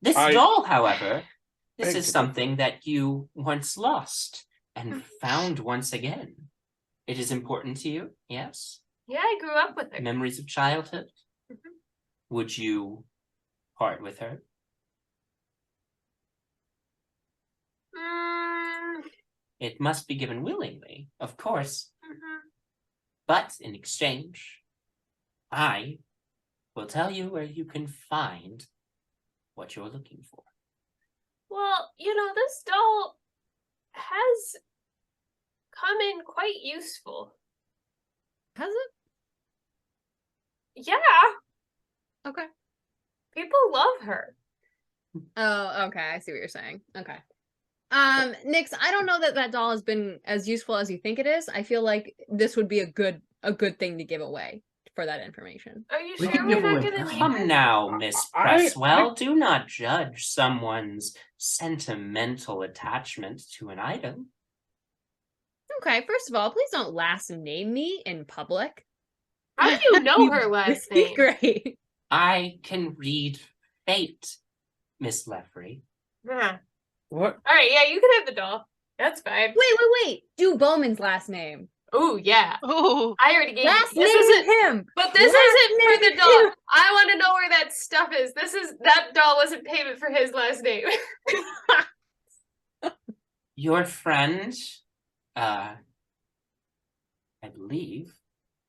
This doll, however, this is something that you once lost and found once again. It is important to you, yes? Yeah, I grew up with her. Memories of childhood? Mhm. Would you part with her? It must be given willingly, of course. But in exchange, I will tell you where you can find what you're looking for. Well, this doll has come in quite useful. Has it? Yeah, Okay. people love her. Oh, okay. I see what you're saying. Okay. Nyx, I don't know that doll has been as useful as you think it is. I feel like this would be a good thing to give away for that information. Are you We sure can we're give not away gonna that. need Come her? now, Miss I- Presswell. Do not judge someone's sentimental attachment to an item. Okay, first of all, please don't last name me in public. How do you know her last name? Great. I can read fate, Miss Leffery. Huh. What? All right, yeah, you can have the doll. That's fine. Wait. Do Bowman's last name. Oh yeah, Ooh. I already gave Last you. This name isn't. him. But this Last isn't for name the doll. him. I want to know where that stuff is. That doll wasn't payment for his last name. Your friend, I believe,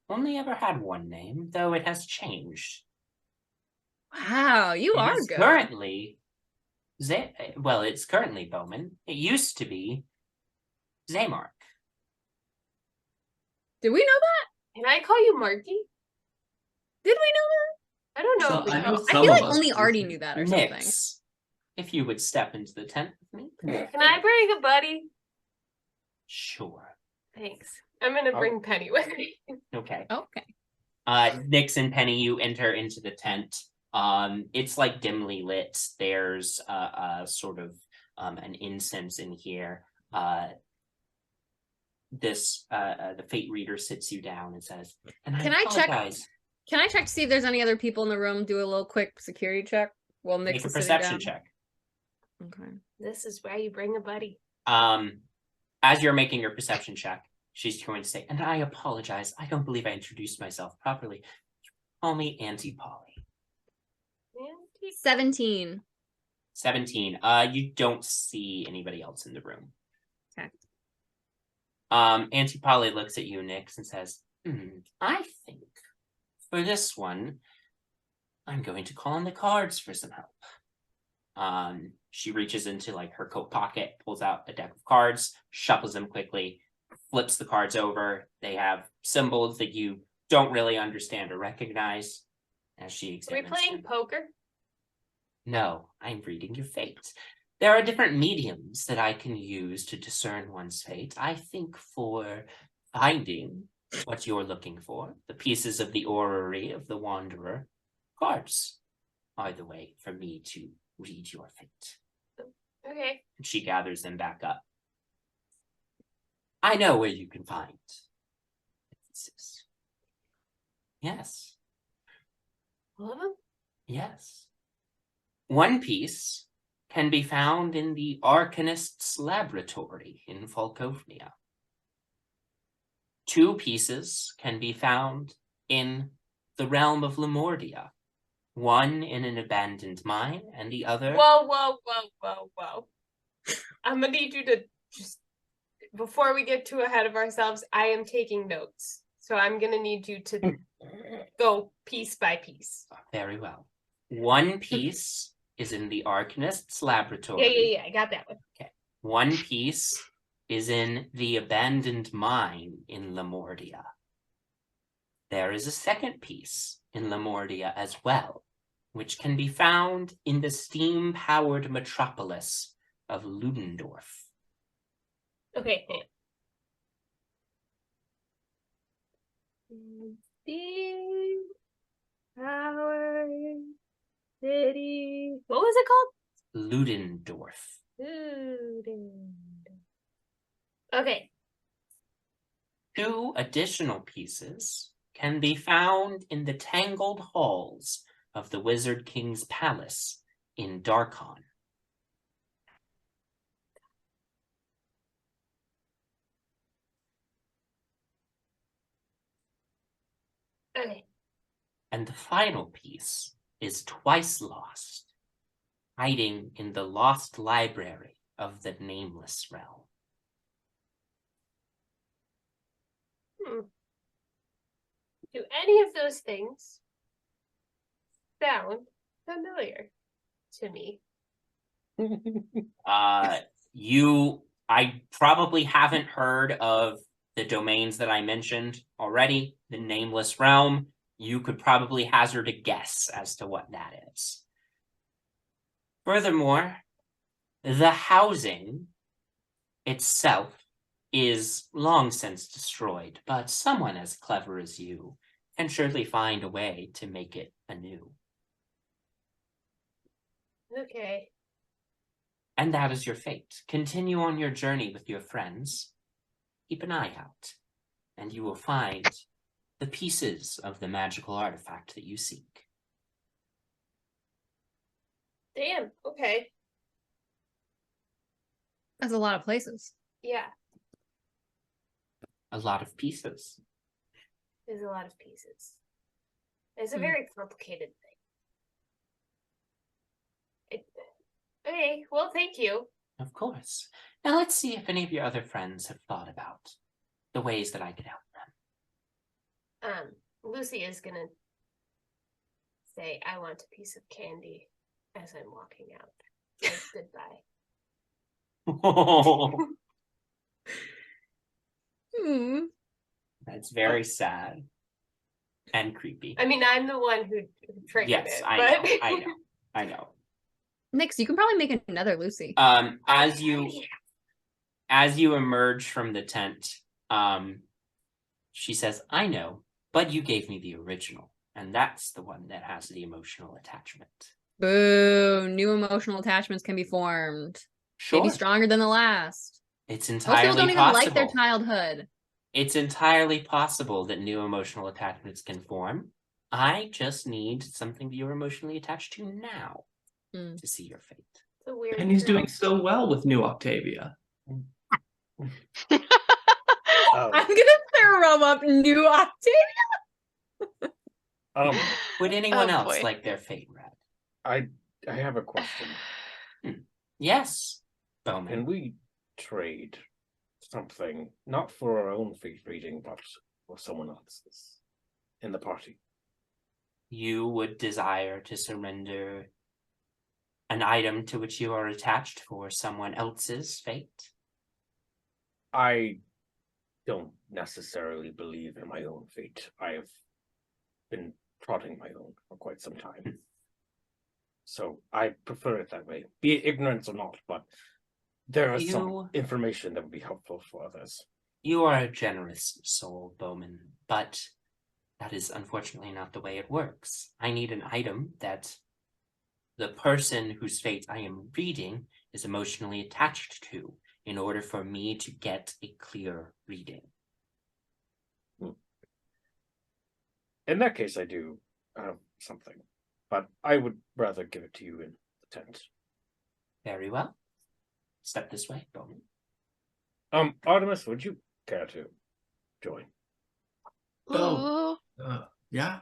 only ever had one name, though it has changed. Wow, you It are is good. currently well, it's currently Bowmin. It used to be Zamark. Did we know that? Can I call you Marky? Did we know I don't know So if we I know know. that? I some feel of like us only do. Artie knew that or something. Nyx, if you would step into the tent with me. Can I bring a buddy? Sure. Thanks. I'm gonna bring Penny with me. Okay. Okay. Nyx and Penny, you enter into the tent. It's like dimly lit. There's sort of an incense in here. The Fate Reader sits you down and says, "And Can I check- apologize. Can I check to see if there's any other people in the room? Do a little quick security check while Nyx Make a is sitting perception down? check." Okay. This is why you bring a buddy. As you're making your perception check, she's going to say, "And I apologize. I don't believe I introduced myself properly. Call me Auntie Polly." 17. 17. You don't see anybody else in the room. Okay. Auntie Polly looks at you, Nyx, and says, I think for this one, I'm going to call on the cards for some help. She reaches into like her coat pocket, pulls out a deck of cards, shuffles them quickly, flips the cards over. They have symbols that you don't really understand or recognize. As she Are we examines playing them. poker? No, I'm reading your fate. There are different mediums that I can use to discern one's fate. I think for finding what you're looking for, the pieces of the orrery of the Wanderer, cards are the way for me to read your fate. Okay. And she gathers them back up. I know where you can find the pieces. Yes. All of them? Yes. One piece can be found in the Arcanist's laboratory in Falcovnia. 2 pieces can be found in the realm of Lemordia. One in an abandoned mine, and the other... Whoa. I'm gonna need you to just, before we get too ahead of ourselves, I am taking notes. So I'm gonna need you to go piece by piece. Very well. One piece is in the Arcanist's laboratory. Yeah, I got that one. Okay. One piece is in the abandoned mine in Lemordia. There is a second piece in Lemordia as well, which can be found in the steam-powered metropolis of Ludendorff. Okay, hang on. Steam Power City. What was it called? Ludendorff. Okay. 2 additional pieces can be found in the tangled halls of the Wizard King's palace in Darkon. Okay. And the final piece is twice lost, hiding in the lost library of the Nameless Realm. Do any of those things sound familiar to me? I probably haven't heard of the domains that I mentioned already. The Nameless Realm, you could probably hazard a guess as to what that is. Furthermore, the housing itself is long since destroyed, but someone as clever as you can surely find a way to make it anew. Okay. And that is your fate. Continue on your journey with your friends. Keep an eye out, and you will find the pieces of the magical artifact that you seek. Damn, okay. That's a lot of places. Yeah, A lot of pieces. there's a lot of pieces. It's a very complicated thing. Okay, well, thank you. Of course. Now let's see if any of your other friends have thought about the ways that I could help them. Lucy is gonna say, "I want a piece of candy" as I'm walking out. Like, goodbye. That's very sad and creepy. I mean, I'm the one who triggered Yes, it. I know. Nyx, you can probably make another Lucy. As you emerge from the tent, she says, "I know, but you gave me the original, and that's the one that has the emotional attachment." Boo! New emotional attachments can be formed. Sure. Maybe stronger than the last. It's Most entirely people don't even possible. like their childhood. It's entirely possible that new emotional attachments can form. I just need something that you're emotionally attached to now to see your fate. It's a weird. And he's girl. doing so well with New Octavia. Oh, I'm gonna throw up New Octavia. Would anyone Oh, else boy. like their fate read? I have a question. Yes, Can Bowmin. we trade something, not for our own fate reading, but for someone else's in the party? You would desire to surrender an item to which you are attached for someone else's fate? I don't necessarily believe in my own fate. I have been plotting my own for quite some time. So I prefer it that way. Be it ignorance or not, but there is some information that would be helpful for others. You are a generous soul, Bowmin, but that is unfortunately not the way it works. I need an item that the person whose fate I am reading is emotionally attached to in order for me to get a clear reading. In that case, I do have something, but I would rather give it to you in the tent. Very well. Step this way, Bowmin. Artemis, would you care to join? Oh. Ooh. Yeah.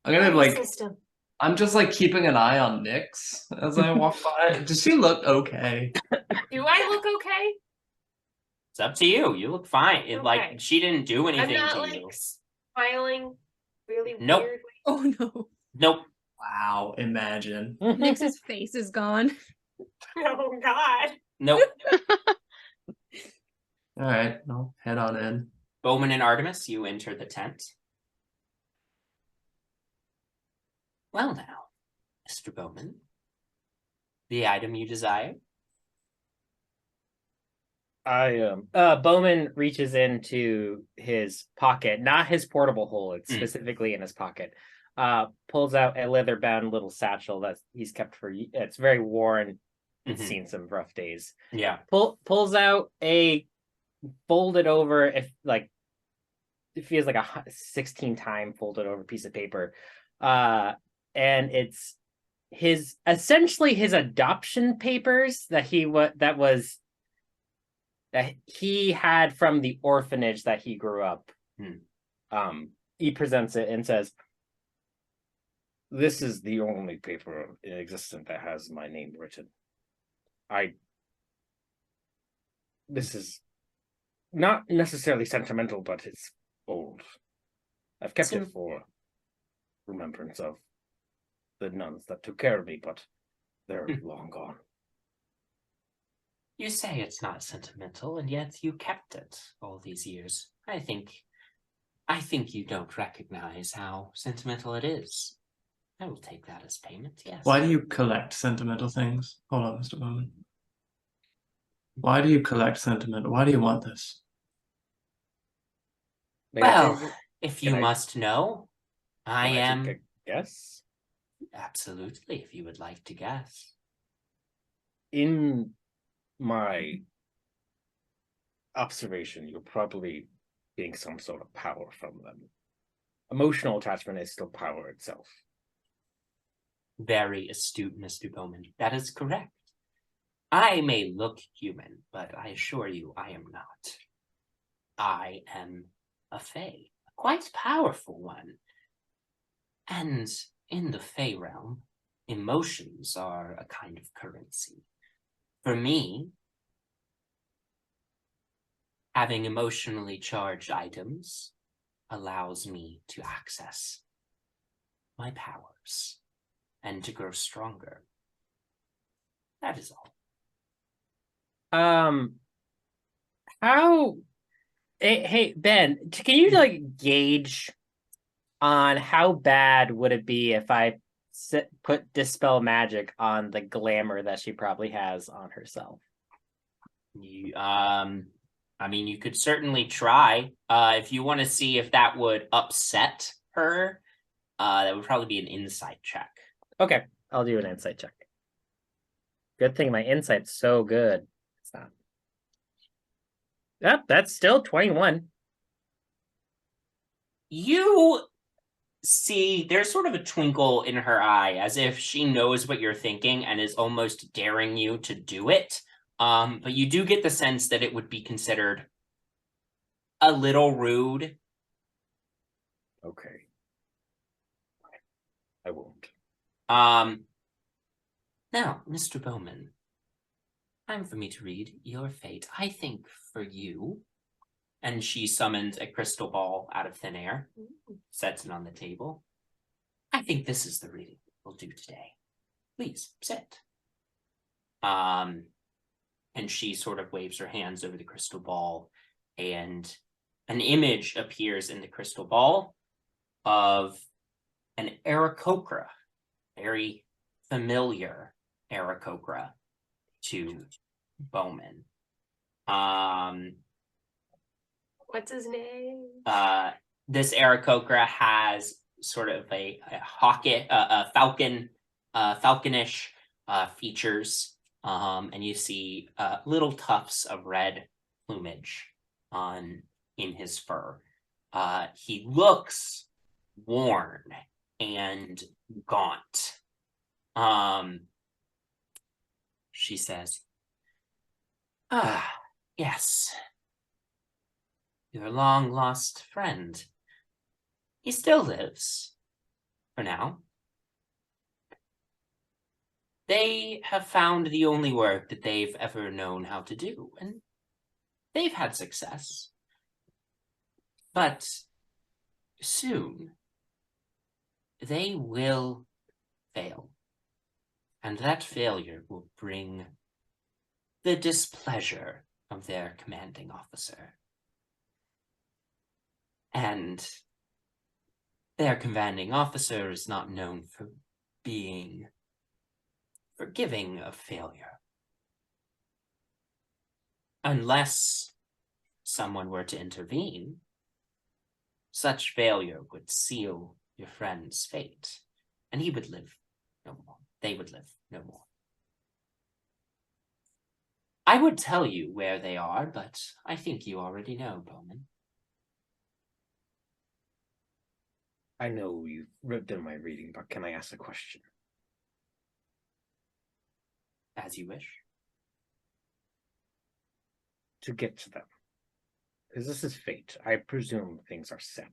I'm gonna like. System. I'm just like keeping an eye on Nyx as I walk by. Does she look okay? Do I look okay? It's up to you. You look fine. Okay. Like, she didn't do I'm anything not to like you. smiling really Nope. weirdly. Oh no. Nope. Wow, imagine. Nyx's face is gone. Oh God. Nope. All right, I'll head on in. Bowmin and Artemis, you enter the tent. Well now, Mr. Bowmin, the item you desire? Bowmin reaches into his pocket, not his portable hole, it's specifically in his pocket. Pulls out a leather-bound little satchel that he's kept for. It's very worn. It's seen some rough days. Yeah. Pulls out a folded over, if like it feels like a 16-time folded over piece of paper, and it's essentially his adoption papers that he had from the orphanage that he grew up. He presents it and says, This is the only paper in existence that has my name written. This is not necessarily sentimental, but it's old. I've kept it for remembrance of the nuns that took care of me, but they're long gone. You say it's not sentimental, and yet you kept it all these years. I think you don't recognize how sentimental it is. I will take that as payment, yes. Why do you collect sentimental things? Hold on, Mr. Bowmin. Why do you collect sentiment? Why do you want this? Well, if you must know, I am... Take a guess? Absolutely, if you would like to guess. In my observation, you're probably getting some sort of power from them. Emotional attachment is still power itself. Very astute, Mr. Bowmin. That is correct. I may look human, but I assure you I am not. I am a Fae, a quite powerful one. And in the Fae realm, emotions are a kind of currency. For me, having emotionally charged items allows me to access my powers and to grow stronger. That is all. How hey Ben, can you like gauge on how bad would it be if I put dispel magic on the glamour that she probably has on herself? I mean, you could certainly try. If you want to see if that would upset her, that would probably be an insight check. Okay, I'll do an insight check. Good thing my insight's so good. It's not. Yep, that's still 21. You see, there's sort of a twinkle in her eye, as if she knows what you're thinking and is almost daring you to do it. But you do get the sense that it would be considered a little rude. Okay. I won't. Now, Mr. Bowmin, time for me to read your fate. I think for you, and she summons a crystal ball out of thin air, sets it on the table. I think this is the reading we'll do today. Please, sit. And she sort of waves her hands over the crystal ball, and an image appears in the crystal ball of an Aarakocra, very familiar Aarakocra to Bowmin. What's his name? This Aarakocra has sort of a falconish features, and you see little tufts of red plumage in his fur. He looks worn and gaunt. She says, yes. Your long-lost friend. He still lives, for now. They have found the only work that they've ever known how to do, and they've had success. But soon, they will fail. And that failure will bring the displeasure of their commanding officer. And their commanding officer is not known for being forgiving of failure. Unless someone were to intervene, such failure would seal your friend's fate, and he would live no more. They would live no more. I would tell you where they are, but I think you already know, Bowmin. I know you've done my reading, but can I ask a question? As you wish. To get to them. Because this is fate. I presume things are set.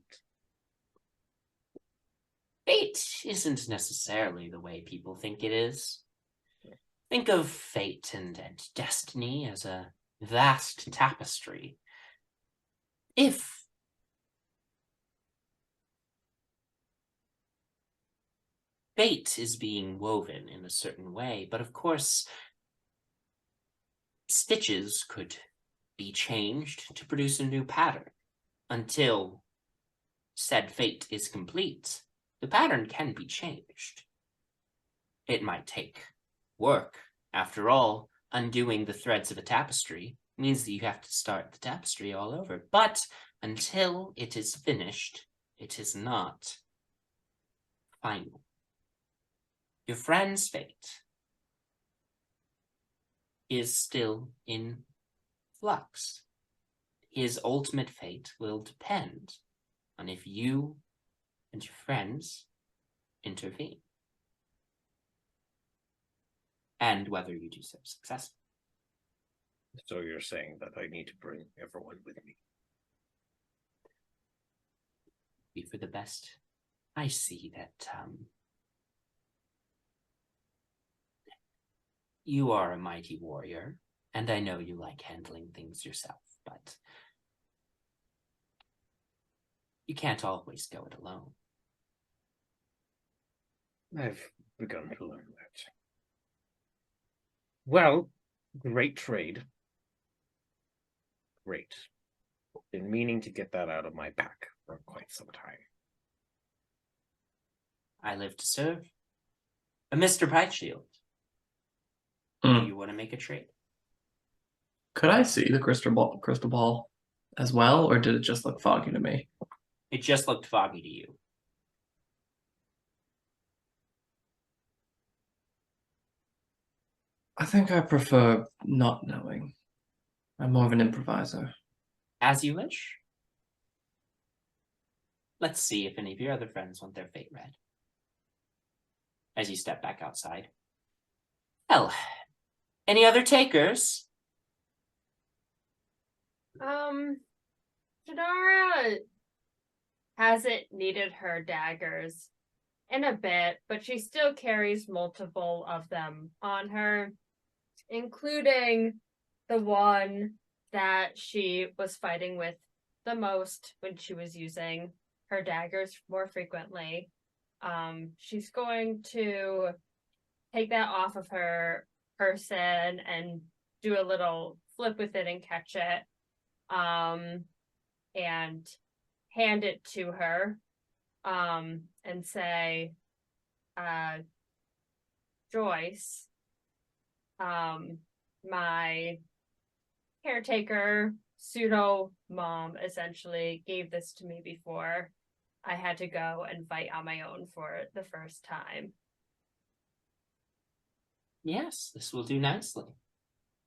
Fate isn't necessarily the way people think it is. Think of fate and destiny as a vast tapestry. If fate is being woven in a certain way, but of course, stitches could be changed to produce a new pattern. Until said fate is complete, the pattern can be changed. It might take work. After all, undoing the threads of a tapestry means that you have to start the tapestry all over. But until it is finished, it is not final. Your friend's fate is still in flux. His ultimate fate will depend on if you and your friends intervene, and whether you do so successfully. So you're saying that I need to bring everyone with me? Be for the best. I see that you are a mighty warrior, and I know you like handling things yourself, but you can't always go it alone. I've begun to learn that. Well, great trade. Great. Been meaning to get that out of my back for quite some time. I live to serve. Mr. Brightshield, Mm. do you want to make a trade? Could I see the crystal ball as well, or did it just look foggy to me? It just looked foggy to you. I think I prefer not knowing. I'm more of an improviser. As you wish. Let's see if any of your other friends want their fate read. As you step back outside. Well, any other takers? Jinarra hasn't needed her daggers in a bit, but she still carries multiple of them on her, including the one that she was fighting with the most when she was using her daggers more frequently. She's going to take that off of her person and do a little flip with it and catch it, and hand it to her, and say, Joyce, my caretaker, pseudo mom, essentially gave this to me before I had to go and fight on my own for the first time. Yes, this will do nicely.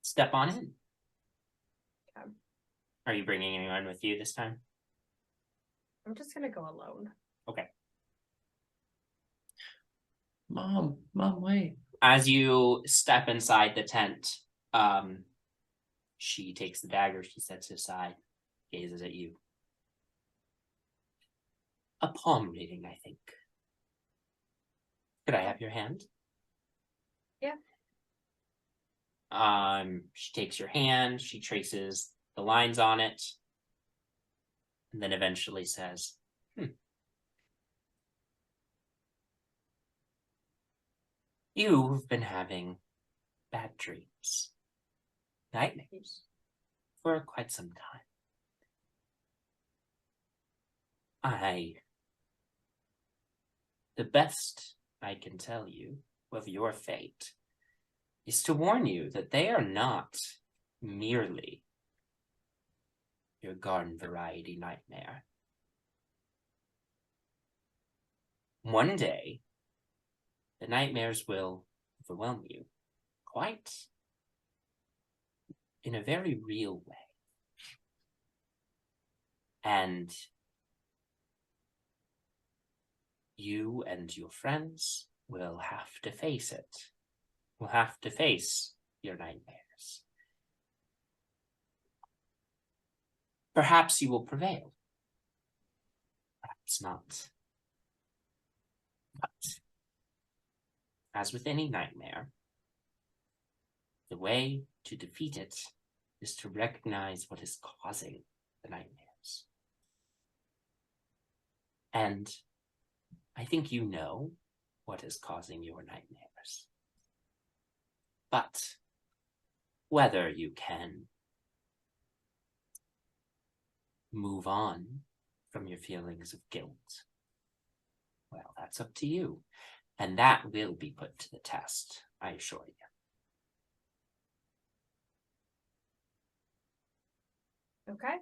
Step on in. Okay. Are you bringing anyone with you this time? I'm just gonna go alone. Okay. Mom, wait. As you step inside the tent, she takes the dagger, she sets it aside, gazes at you. A palm reading, I think. Could I have your hand? Yeah. She takes your hand, she traces the lines on it, and then eventually says, You've been having bad dreams, nightmares, for quite some time. The best I can tell you of your fate is to warn you that they are not merely your garden variety nightmare. One day, the nightmares will overwhelm you, quite in a very real way. And you and your friends will have to face it. Will have to face your nightmares. Perhaps you will prevail. Perhaps not. But as with any nightmare, the way to defeat it is to recognize what is causing the nightmares. And I think you know what is causing your nightmares. But whether you can move on from your feelings of guilt, well, that's up to you. And that will be put to the test, I assure you. Okay.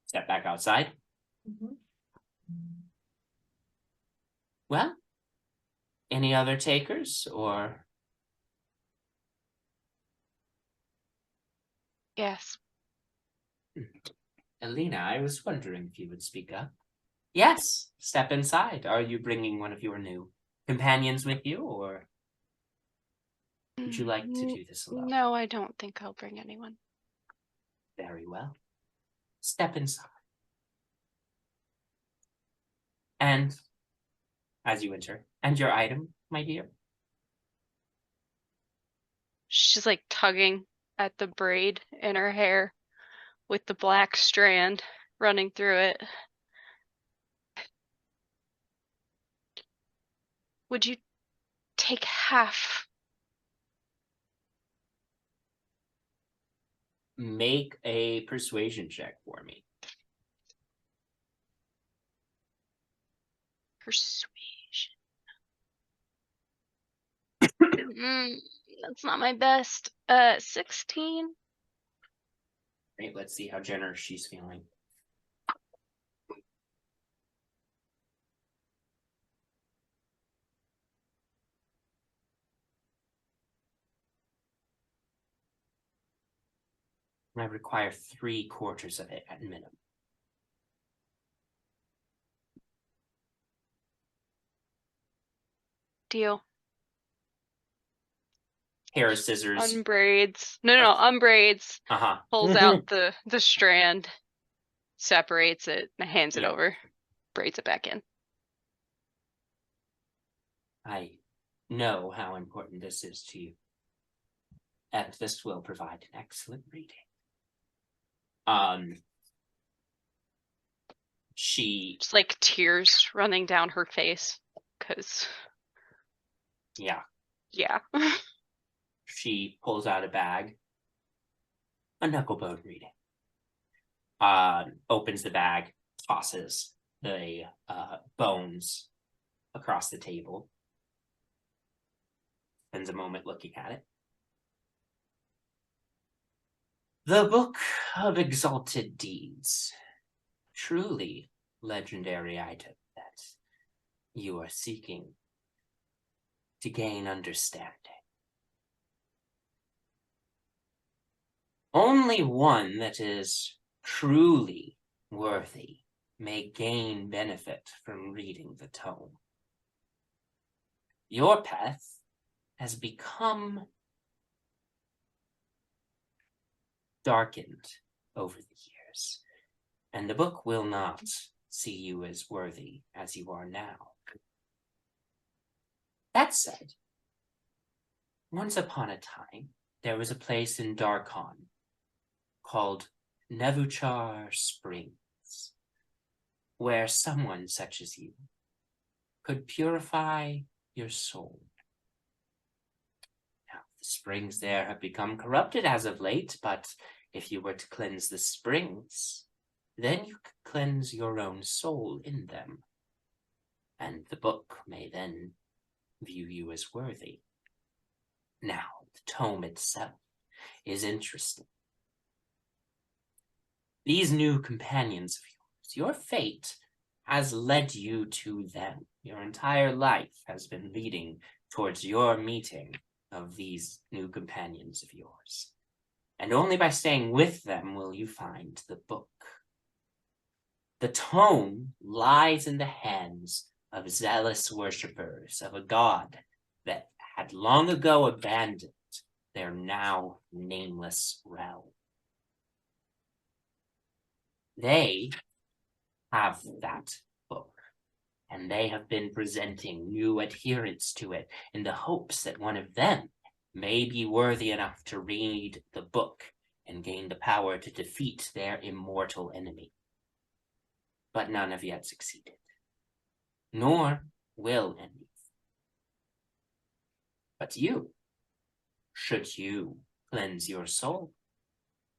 Step back outside. Mm-hmm. Well, any other takers or? Yes. Elina, I was wondering if you would speak up. Yes, step inside. Are you bringing one of your new companions with you, or would you like to do this alone? No, I don't think I'll bring anyone. Very well. Step inside. And as you enter, and your item, my dear. She's like tugging at the braid in her hair with the black strand running through it. Would you take half? Make a persuasion check for me. Persuasion. That's not my best. 16. Right, let's see how generous she's feeling. I require 3/4 of it at minimum. Deal. Hair of scissors. Unbraids. No, unbraids. Pulls out the strand, separates it, and hands it over. Braids it back in. I know how important this is to you. And this will provide an excellent reading. She just like tears running down her face, cause yeah. She pulls out a bag, a knucklebone reading. Opens the bag, tosses the bones across the table. Spends a moment looking at it. The Book of Exalted Deeds. Truly legendary item that you are seeking to gain understanding. Only one that is truly worthy may gain benefit from reading the tome. Your path has become darkened over the years, and the book will not see you as worthy as you are now. That said, once upon a time, there was a place in Darkon called Nevuchar Springs, where someone such as you could purify your soul. Now, the springs there have become corrupted as of late, but if you were to cleanse the springs, then you could cleanse your own soul in them, and the book may then view you as worthy. Now, the tome itself is interesting. These new companions of yours, your fate has led you to them. Your entire life has been leading towards your meeting of these new companions of yours. And only by staying with them will you find the book. The tome lies in the hands of zealous worshippers of a god that had long ago abandoned their now nameless realm. They have that book, and they have been presenting new adherents to it in the hopes that one of them may be worthy enough to read the book and gain the power to defeat their immortal enemy. But none have yet succeeded, nor will any. But you, should you cleanse your soul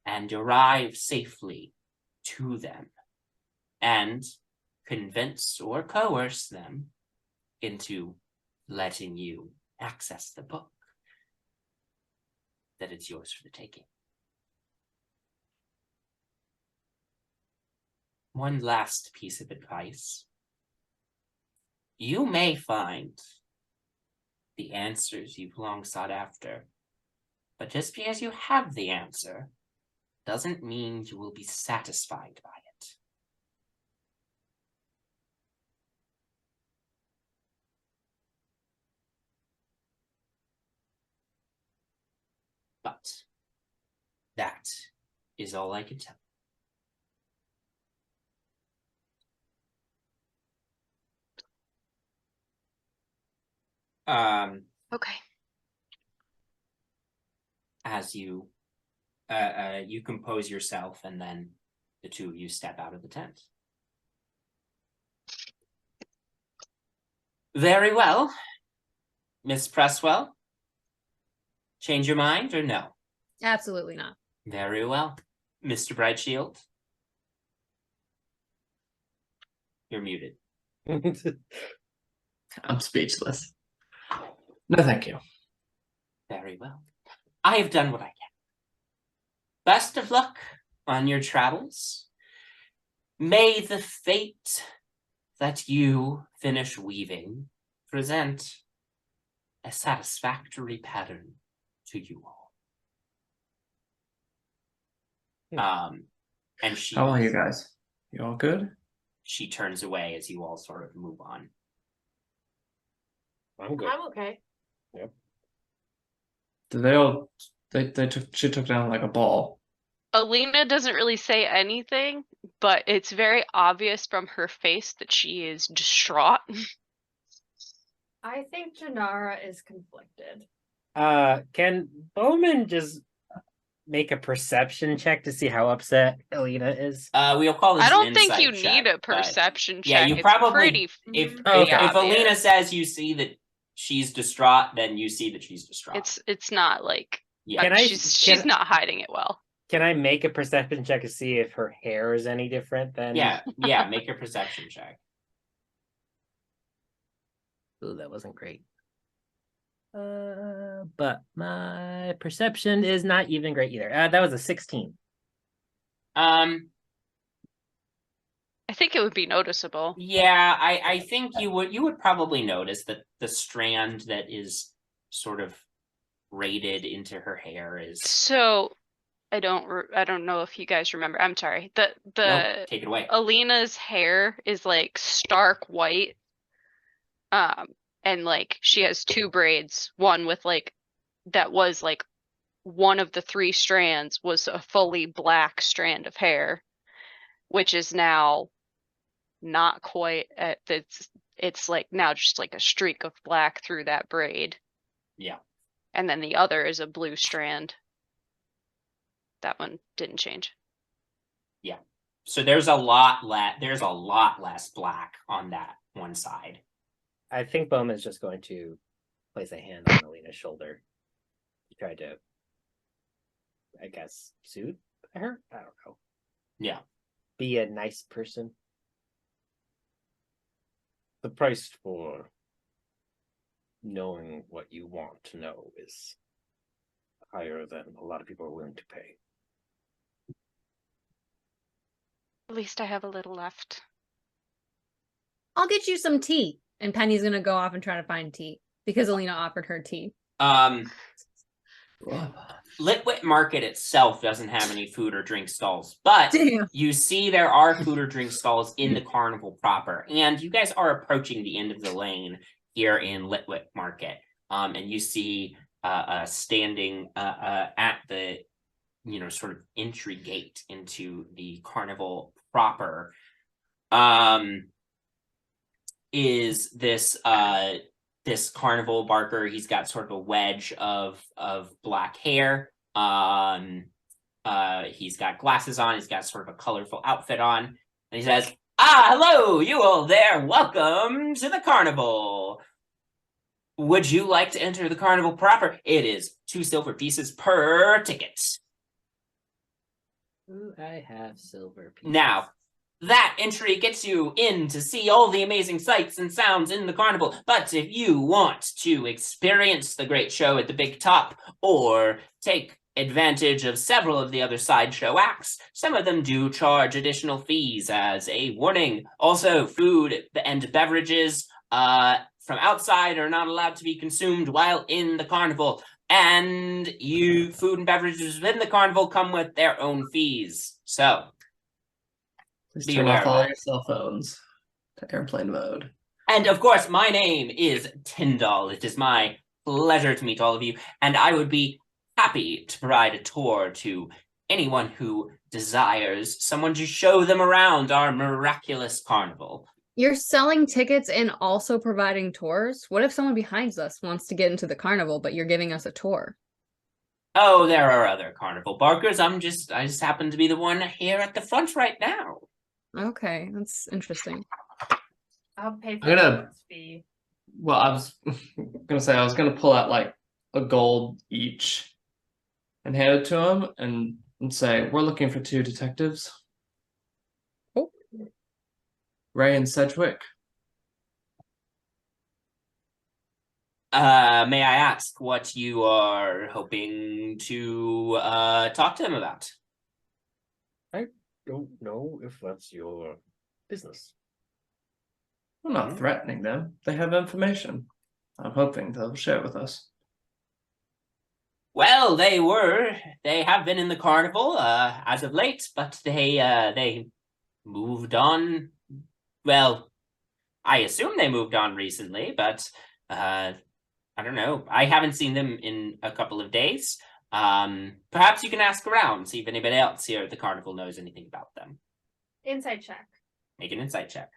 and arrive safely to them and convince or coerce them into letting you access the book, that it's yours for the taking. One last piece of advice. You may find the answers you've long sought after, but just because you have the answer doesn't mean you will be satisfied by it. But that is all I can tell. Okay. As you you compose yourself, and then the two of you step out of the tent. Very well, Miss Presswell. Change your mind or no? Absolutely not. Very well, Mr. Brightshield. You're muted. I'm speechless. No, thank you. Very well. I have done what I can. Best of luck on your travels. May the fate that you finish weaving present a satisfactory pattern to you all. And she, How are you guys? You all good? she turns away as you all sort of move on. I'm good. I'm okay. Did they all? She took down like a ball. Elina doesn't really say anything, but it's very obvious from her face that she is distraught. I think Jinarra is conflicted. Can Bowmin just make a perception check to see how upset Elina is? We'll call this I an don't think insight you need check, a but perception yeah, check. you It's probably- pretty, If pretty if Elina obvious. says you see that she's distraught, then you see that she's distraught. It's not like Yeah. Can I- she's not hiding it well. Can I make a perception check to see if her hair is any different than? Yeah, make a perception check. Ooh, that wasn't great. But my perception is not even great either. That was a 16. I think it would be noticeable. Yeah, I think you would probably notice that the strand that is sort of braided into her hair is. So I don't know if you guys remember. I'm sorry. The No, take it away. Alina's hair is like stark white. And like she has two braids, one with like that was like one of the three strands was a fully black strand of hair, which is now not quite at it's like now just like a streak of black through that braid. Yeah. And then the other is a blue strand. That one didn't change. Yeah. So there's a lot less black on that one side. I think Bowman's just going to place a hand on Alina's shoulder to try to, I guess, soothe her? I don't know. Yeah. Be a nice person. The price for knowing what you want to know is higher than a lot of people are willing to pay. At least I have a little left. I'll get you some tea. And Penny's gonna go off and try to find tea because Elina offered her tea. Litwit Market itself doesn't have any food or drink stalls, but Damn. you see there are food or drink stalls in the carnival proper, and you guys are approaching the end of the lane here in Litwit Market, and you see standing at the sort of entry gate into the carnival proper is this this carnival barker. He's got sort of a wedge of black hair. He's got glasses on. He's got sort of a colorful outfit on, and he says, hello, you all there. Welcome to the carnival. Would you like to enter the carnival proper? It is 2 silver pieces per ticket. Ooh, I have silver pieces. Now, that entry gets you in to see all the amazing sights and sounds in the carnival. But if you want to experience the great show at the big top or take advantage of several of the other sideshow acts, some of them do charge additional fees as a warning. Also, food and beverages from outside are not allowed to be consumed while in the carnival. And food and beverages within the carnival come with their own fees. So Please be turn aware off of all that. your cell phones to airplane mode. And of course, my name is Tyndall. It is my pleasure to meet all of you, and I would be happy to provide a tour to anyone who desires someone to show them around our miraculous carnival. You're selling tickets and also providing tours? What if someone behind us wants to get into the carnival, but you're giving us a tour? Oh, there are other carnival barkers. I just happen to be the one here at the front right now. Okay, that's interesting. I'll pay for I'm gonna- the fee. Well, I was gonna say I was gonna pull out like a gold each and hand it to him and say, we're looking for 2 detectives. Oh. Ray and Sedgwick. May I ask what you are hoping to talk to them about? Don't know if that's your business. I'm not threatening them. They have information. I'm hoping they'll share it with us. Well, they have been in the carnival as of late, but they moved on. Well, I assume they moved on recently, but I don't know. I haven't seen them in a couple of days. Perhaps you can ask around, see if anybody else here at the carnival knows anything about them. Insight check. Make an insight check.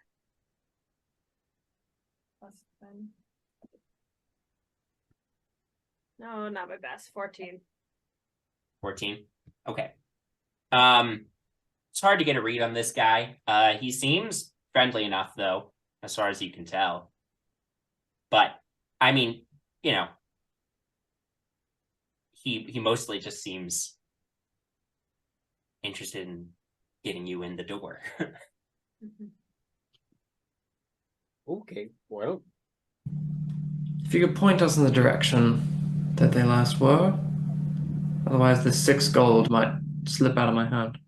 Plus 10. No, not my best. 14. 14. Okay. It's hard to get a read on this guy. He seems friendly enough, though, as far as you can tell. But I mean, you know, he mostly just seems interested in getting you in the door. Okay, well, If you could point us in the direction that they last were, otherwise the 6 gold might slip out of my hand.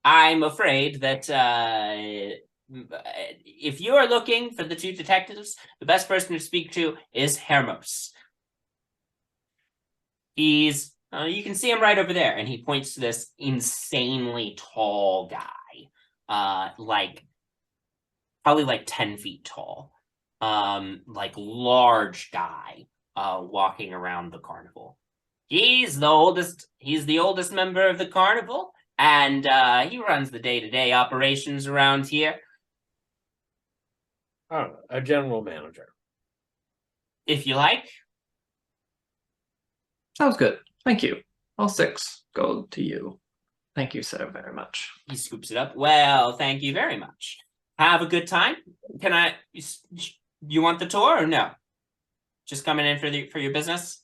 I'm afraid that if you are looking for the 2 detectives, the best person to speak to is Hermos. He's, you can see him right over there, and he points to this insanely tall guy, probably like 10 feet tall, like large guy, walking around the carnival. He's the oldest member of the carnival, and he runs the day-to-day operations around here. oh, a general manager. If you like. Sounds good. Thank you. All 6 gold to you. Thank you so very much. He scoops it up. Well, thank you very much. Have a good time. You want the tour or no? Just coming in for your business?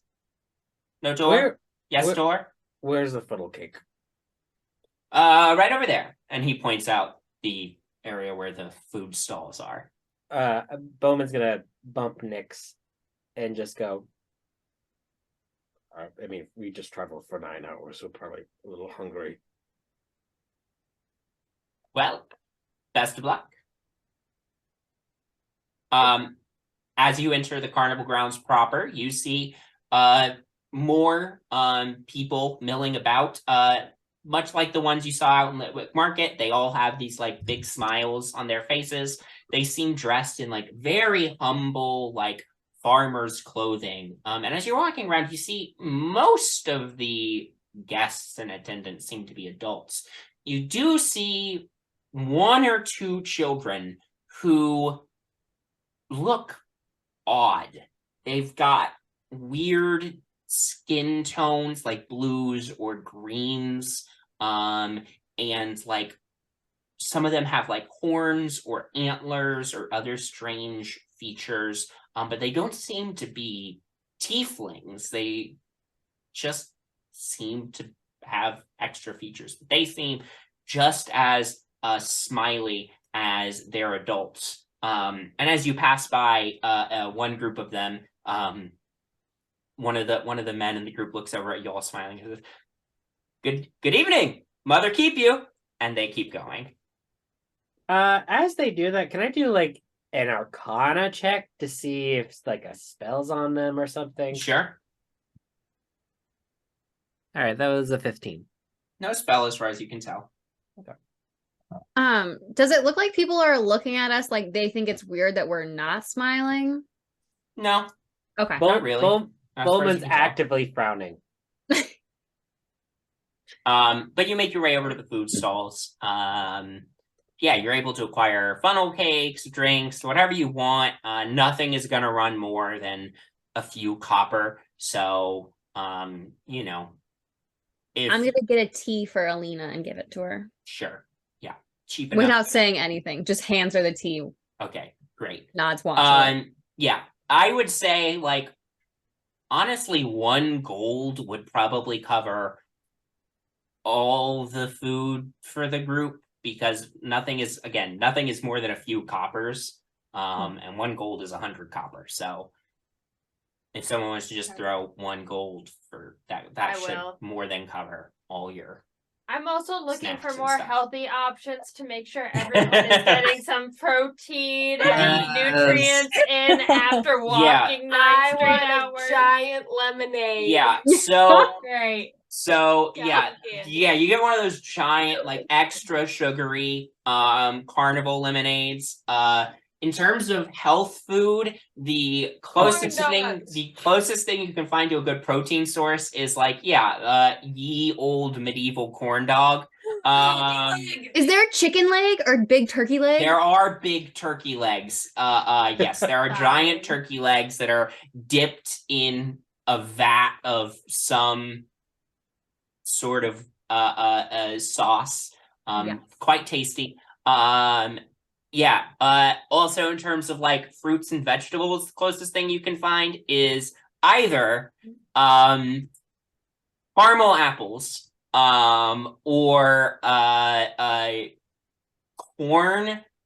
No tour? Yes, tour? Where's the funnel cake? Right over there. And he points out the area where the food stalls are. Bowman's gonna bump Nyx and just go, I mean, we just traveled for 9 hours, so probably a little hungry. Well, best of luck. As you enter the carnival grounds proper, you see more people milling about. Much like the ones you saw out in Litwick Market, they all have these like big smiles on their faces. They seem dressed in like very humble, like farmers' clothing. And as you're walking around, you see most of the guests and attendants seem to be adults. You do see 1 or 2 children who look odd. They've got weird skin tones like blues or greens, and like some of them have like horns or antlers or other strange features, but they don't seem to be tieflings. They just seem to have extra features. But they seem just as smiley as their adults. And as you pass by one group of them, one of the men in the group looks over at y'all smiling and says, Good evening, mother keep you, and they keep going. as they do that, can I do like an Arcana check to see if like a spell's on them or something? Sure. All right, that was a 15. No spell as far as you can tell. Does it look like people are looking at us like they think it's weird that we're not smiling? No. Okay. Not really. As far as you Bowman's can tell. actively frowning. But you make your way over to the food stalls. Yeah, you're able to acquire funnel cakes, drinks, whatever you want. Nothing is gonna run more than a few copper. So, you know, if I'm gonna get a tea for Elina and give it to her sure, yeah, cheap enough. without saying anything. Just hands her the tea, Okay, great. nods, walks away. Yeah, I would say like honestly, 1 gold would probably cover all the food for the group because nothing is more than a few coppers. And 1 gold is 100 copper. So if someone wants to just throw 1 gold for that, that I should will. more than cover all your. I'm also looking Snacks for and more stuff. healthy options to make sure everyone is getting some protein and Yes. nutrients in after walking 9 I straight want hours. a giant lemonade. Yeah. So Great. yeah, Candy. yeah, you get one of those giant, like extra sugary carnival lemonades. In terms of health food, the closest donuts. thing you can find to a good protein source is like, ye old medieval corn dog. Is there a chicken leg or big turkey leg? There are big turkey legs. Yes, there are giant Fine. turkey legs that are dipped in a vat of some sort of sauce. Yes. Quite tasty. Also in terms of like fruits and vegetables, the closest thing you can find is either caramel apples or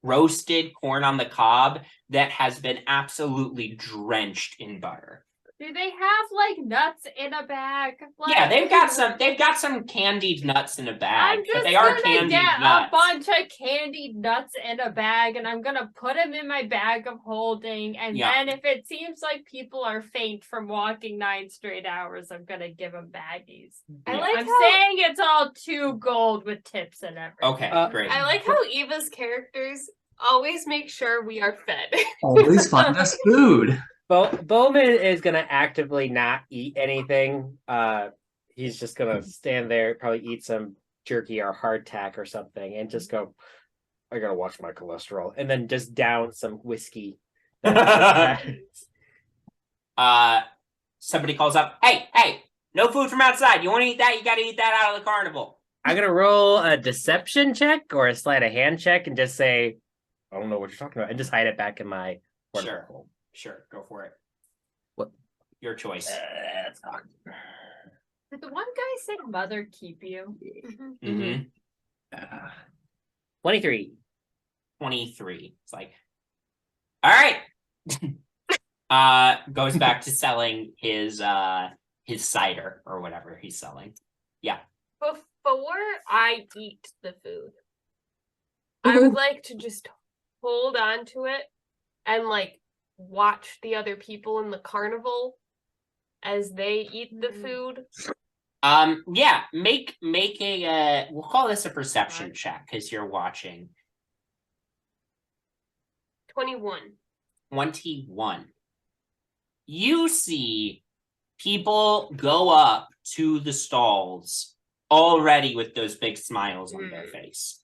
roasted corn on the cob that has been absolutely drenched in butter. Do they have like nuts in a bag? Yeah, Like, they've got some candied nuts in a bag, I'm but just they are gonna candied get nuts. a bunch of candied nuts in a bag and I'm gonna put them in my bag of holding. And Yeah. then if it seems like people are faint from walking 9 straight hours, I'm gonna give them baggies. I Yeah. like I'm how saying it's all 2 gold with tips and everything. Okay, great. I like how Eva's characters always make sure we are fed. Always find us food. Bowman is gonna actively not eat anything. He's just gonna stand there, probably eat some jerky or hardtack or something, and just go, I gotta watch my cholesterol, and then just down some whiskey. Somebody calls up, hey, no food from outside. You want to eat that? You got to eat that out of the carnival. I'm gonna roll a deception check or a sleight of hand check and just say, I don't know what you're talking about, and just hide it back in my Sure. Sure, go for it. What? Your choice. Did the one guy say mother keep you? Mm-hmm. 23. 23. It's like, all right. Goes back to selling his cider or whatever he's selling. Yeah. Before I eat the food, I would like to just hold on to it and like watch the other people in the carnival as they eat the food. Yeah, make a we'll call this a perception check because you're watching. 21. 21. You see people go up to the stalls already with those big smiles on their face.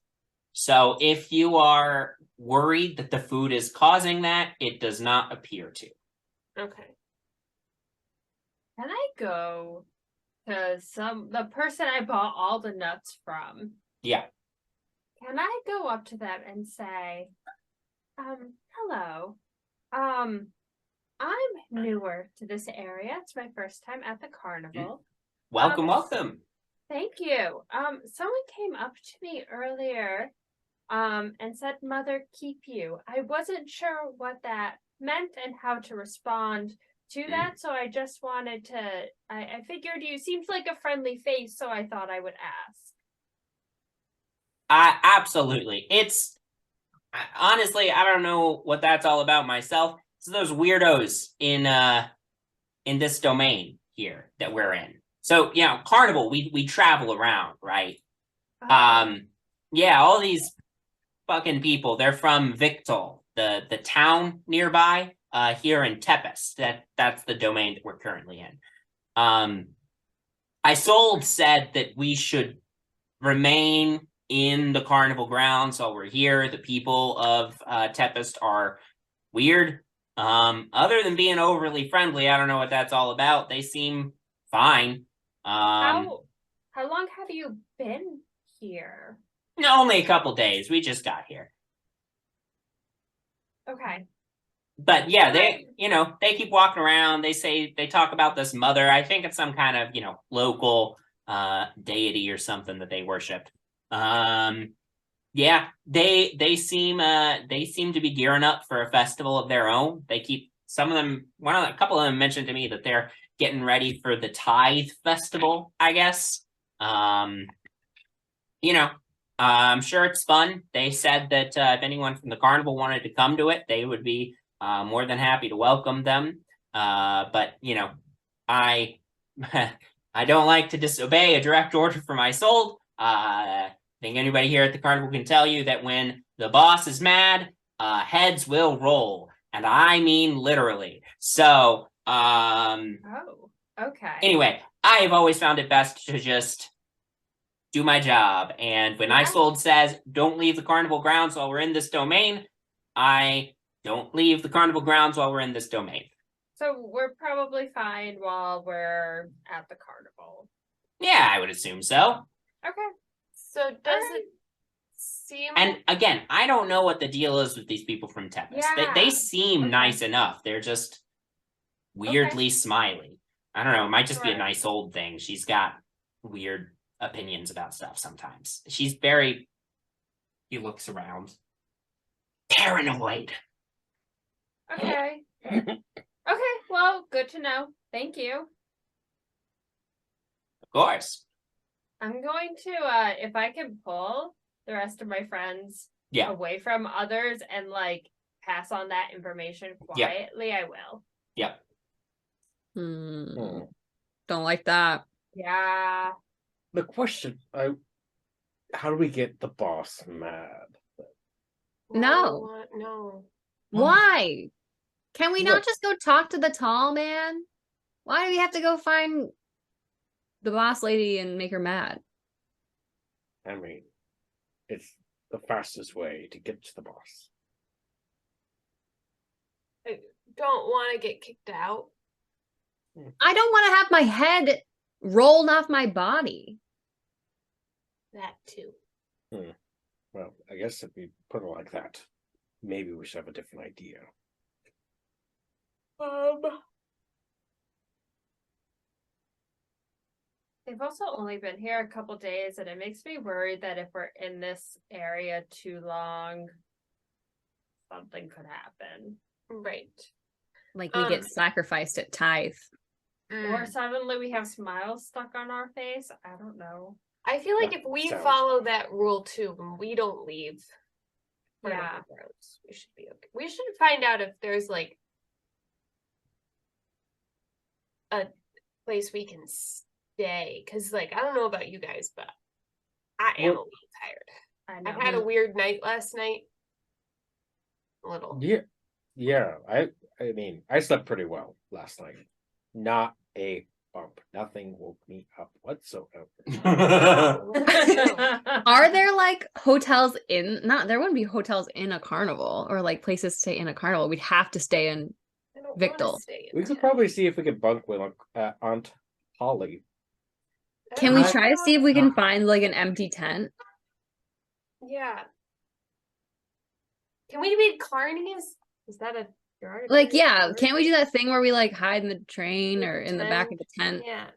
So if you are worried that the food is causing that, it does not appear to. Okay. Can I go to the person I bought all the nuts from? Yeah. Can I go up to them and say, hello, I'm newer to this area. It's my first time at the carnival. Welcome. Thank you. Someone came up to me earlier, and said, Mother, keep you. I wasn't sure what that meant and how to respond to that, so I just wanted to, I figured you seemed like a friendly face, so I thought I would ask. Absolutely. It's honestly, I don't know what that's all about myself. It's those weirdos in this domain here that we're in. So, carnival, we travel around, right? Yeah, all these fucking people, they're from Victol, the town nearby. here in Tempest. That's the domain that we're currently in. Isolde said that we should remain in the carnival grounds while we're here. The people of Tempest are weird. Other than being overly friendly, I don't know what that's all about. They seem fine. How long have you been here? Only a couple days. We just got here. Okay. But yeah, they keep walking around. They talk about this mother. I think it's some kind of, local deity or something that they worship. Yeah, they seem to be gearing up for a festival of their own. They keep a couple of them mentioned to me that they're getting ready for the Tithe Festival, I guess. I'm sure it's fun. They said that if anyone from the carnival wanted to come to it, they would be more than happy to welcome them. But I I don't like to disobey a direct order from my soul. I think anybody here at the carnival can tell you that when the boss is mad, heads will roll, and I mean literally. So, Oh, okay. anyway, I have always found it best to just do my job. And when Yeah. Isolde says, don't leave the carnival grounds while we're in this domain, I don't leave the carnival grounds while we're in this domain. So we're probably fine while we're at the carnival. Yeah, I would assume so. Okay. So does it seem And again, I don't know what the deal is with these people from Tempest. Yeah. They seem Okay. nice enough. They're just weirdly smiley. I don't know. It might just be a Sure. nice old thing. She's got weird opinions about stuff sometimes. He looks around. Paranoid. Okay. Okay, well, good to know. Thank you. Of course. I'm going to if I can pull the rest of my friends Yeah. away from others and pass on that information Yeah. quietly, I will. Yep. Don't like that. Yeah. The question, how do we get the boss mad? No. No. Why? Can we not Look. just go talk to the tall man? Why do we have to go find the boss lady and make her mad? I mean, it's the fastest way to get to the boss. I don't want to get kicked out. I don't want to have my head rolled off my body. That too. Well, I guess if we put it like that, maybe we should have a different idea. They've also only been here a couple days, and it makes me worried that if we're in this area too long, something could happen. Right. Like we get sacrificed at Tithe. Or suddenly we have smiles stuck on our face. I don't know. I feel like That if we sounds follow fun. that rule too, and we don't leave, Yeah. we should be okay. We should find out if there's a place we can stay, because I don't know about you guys, but I am a Well- little tired. I know. I've had a weird night last night. A little. Yeah. I mean, I slept pretty well last night. Not a bump. Nothing woke me up whatsoever. Are there hotels there wouldn't be hotels in a carnival or places to stay in a carnival. We'd have to stay in. I don't Victal. wanna stay in We could town. probably see if we could bunk with Aunt Holly. I Can don't we know. try to see if we can find an empty tent? Yeah. Can we be carnies? Is that a Yeah, can't we do that thing where we hide in the train With or the in the back of tent? the tent? Yeah.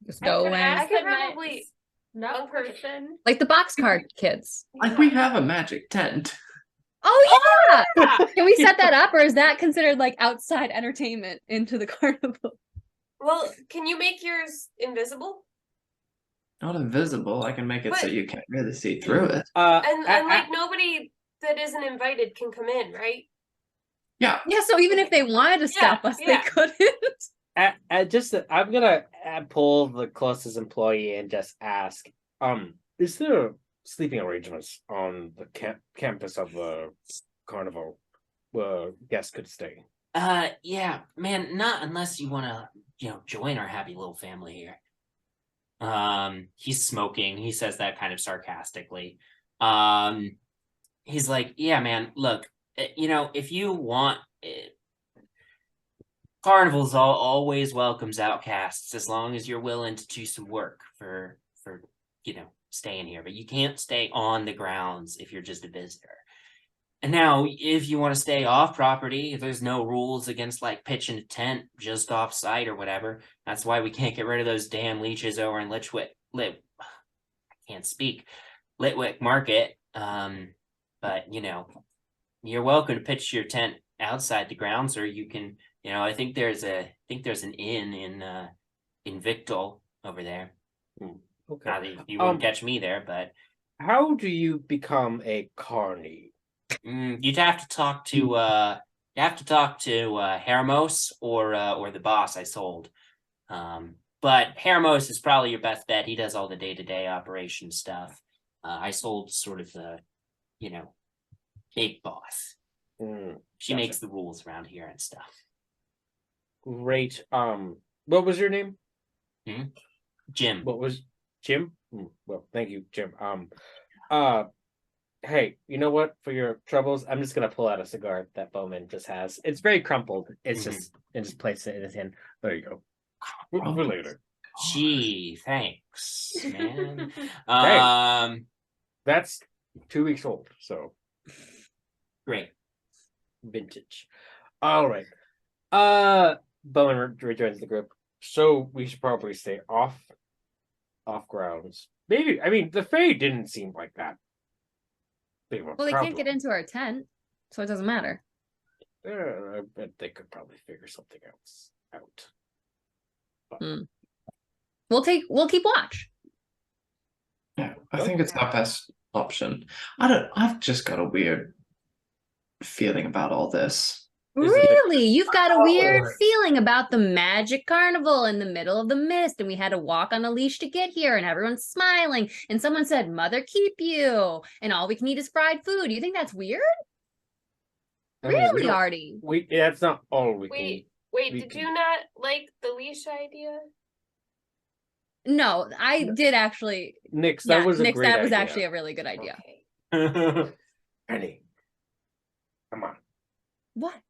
Just I go could away. ask I could the probably next nut bunk with- person. Like the boxcar kids. We have a magic tent. Oh yeah! Yeah. Can we set that up, or is that considered outside entertainment into the carnival? Well, can you make yours invisible? Not invisible. I can make it so But- you can't really see through it. And nobody that isn't invited can come in, right? Yeah. Yeah, so even if they wanted to stop us, yeah. they couldn't. I'm gonna pull the closest employee and just ask, is there sleeping arrangements on the campus of the carnival where guests could stay? Yeah, man, not unless you want to, join our happy little family here. He's smoking. He says that kind of sarcastically. He's like, yeah, man, look, if you want it, Carnival's always welcomes outcasts as long as you're willing to do some work for staying here. But you can't stay on the grounds if you're just a visitor. And now, if you want to stay off property, there's no rules against like pitching a tent just off site or whatever. That's why we can't get rid of those damn leeches over in I can't speak. Litwick Market. But you're welcome to pitch your tent outside the grounds, or you can, I think there's an inn in Victal over there. Okay. Not that you wouldn't catch me there, but How do you become a carny? you'd have to talk to Hermos or the boss I sold. But Hermos is probably your best bet. He does all the day-to-day operation stuff. I sold sort of the, big boss. She makes the rules around here and stuff. Great. What was your name? Jim. What was Jim? Well, thank you, Jim. Hey, you know what? For your troubles, I'm just gonna pull out a cigar that Bowmin just has. It's very crumpled. It's just place it in his hand. There you go. For later. Gee, thanks, man. That's 2 weeks old, so Great. vintage. All right. Bowmin rejoins the group. So we should probably stay off grounds. Maybe. I mean, the Fae didn't seem like that. Well, they can't get into our tent, so it doesn't matter. I bet they could probably figure something else out. But... We'll keep watch. Yeah, I think it's our best option. I've just got a weird feeling about all this. Really? You've got a weird feeling about the magic carnival in the middle of the mist, and we had to walk on a leash to get here, and everyone's smiling, and someone said, "Mother keep you," and all we can eat is fried food. You think that's weird? Really, Artie? That's not all we can. Wait, did you not like the leash idea? No, I did actually. Nyx, that was a Nyx, great that was idea. actually a really good idea. Okay. Penny, come on. What?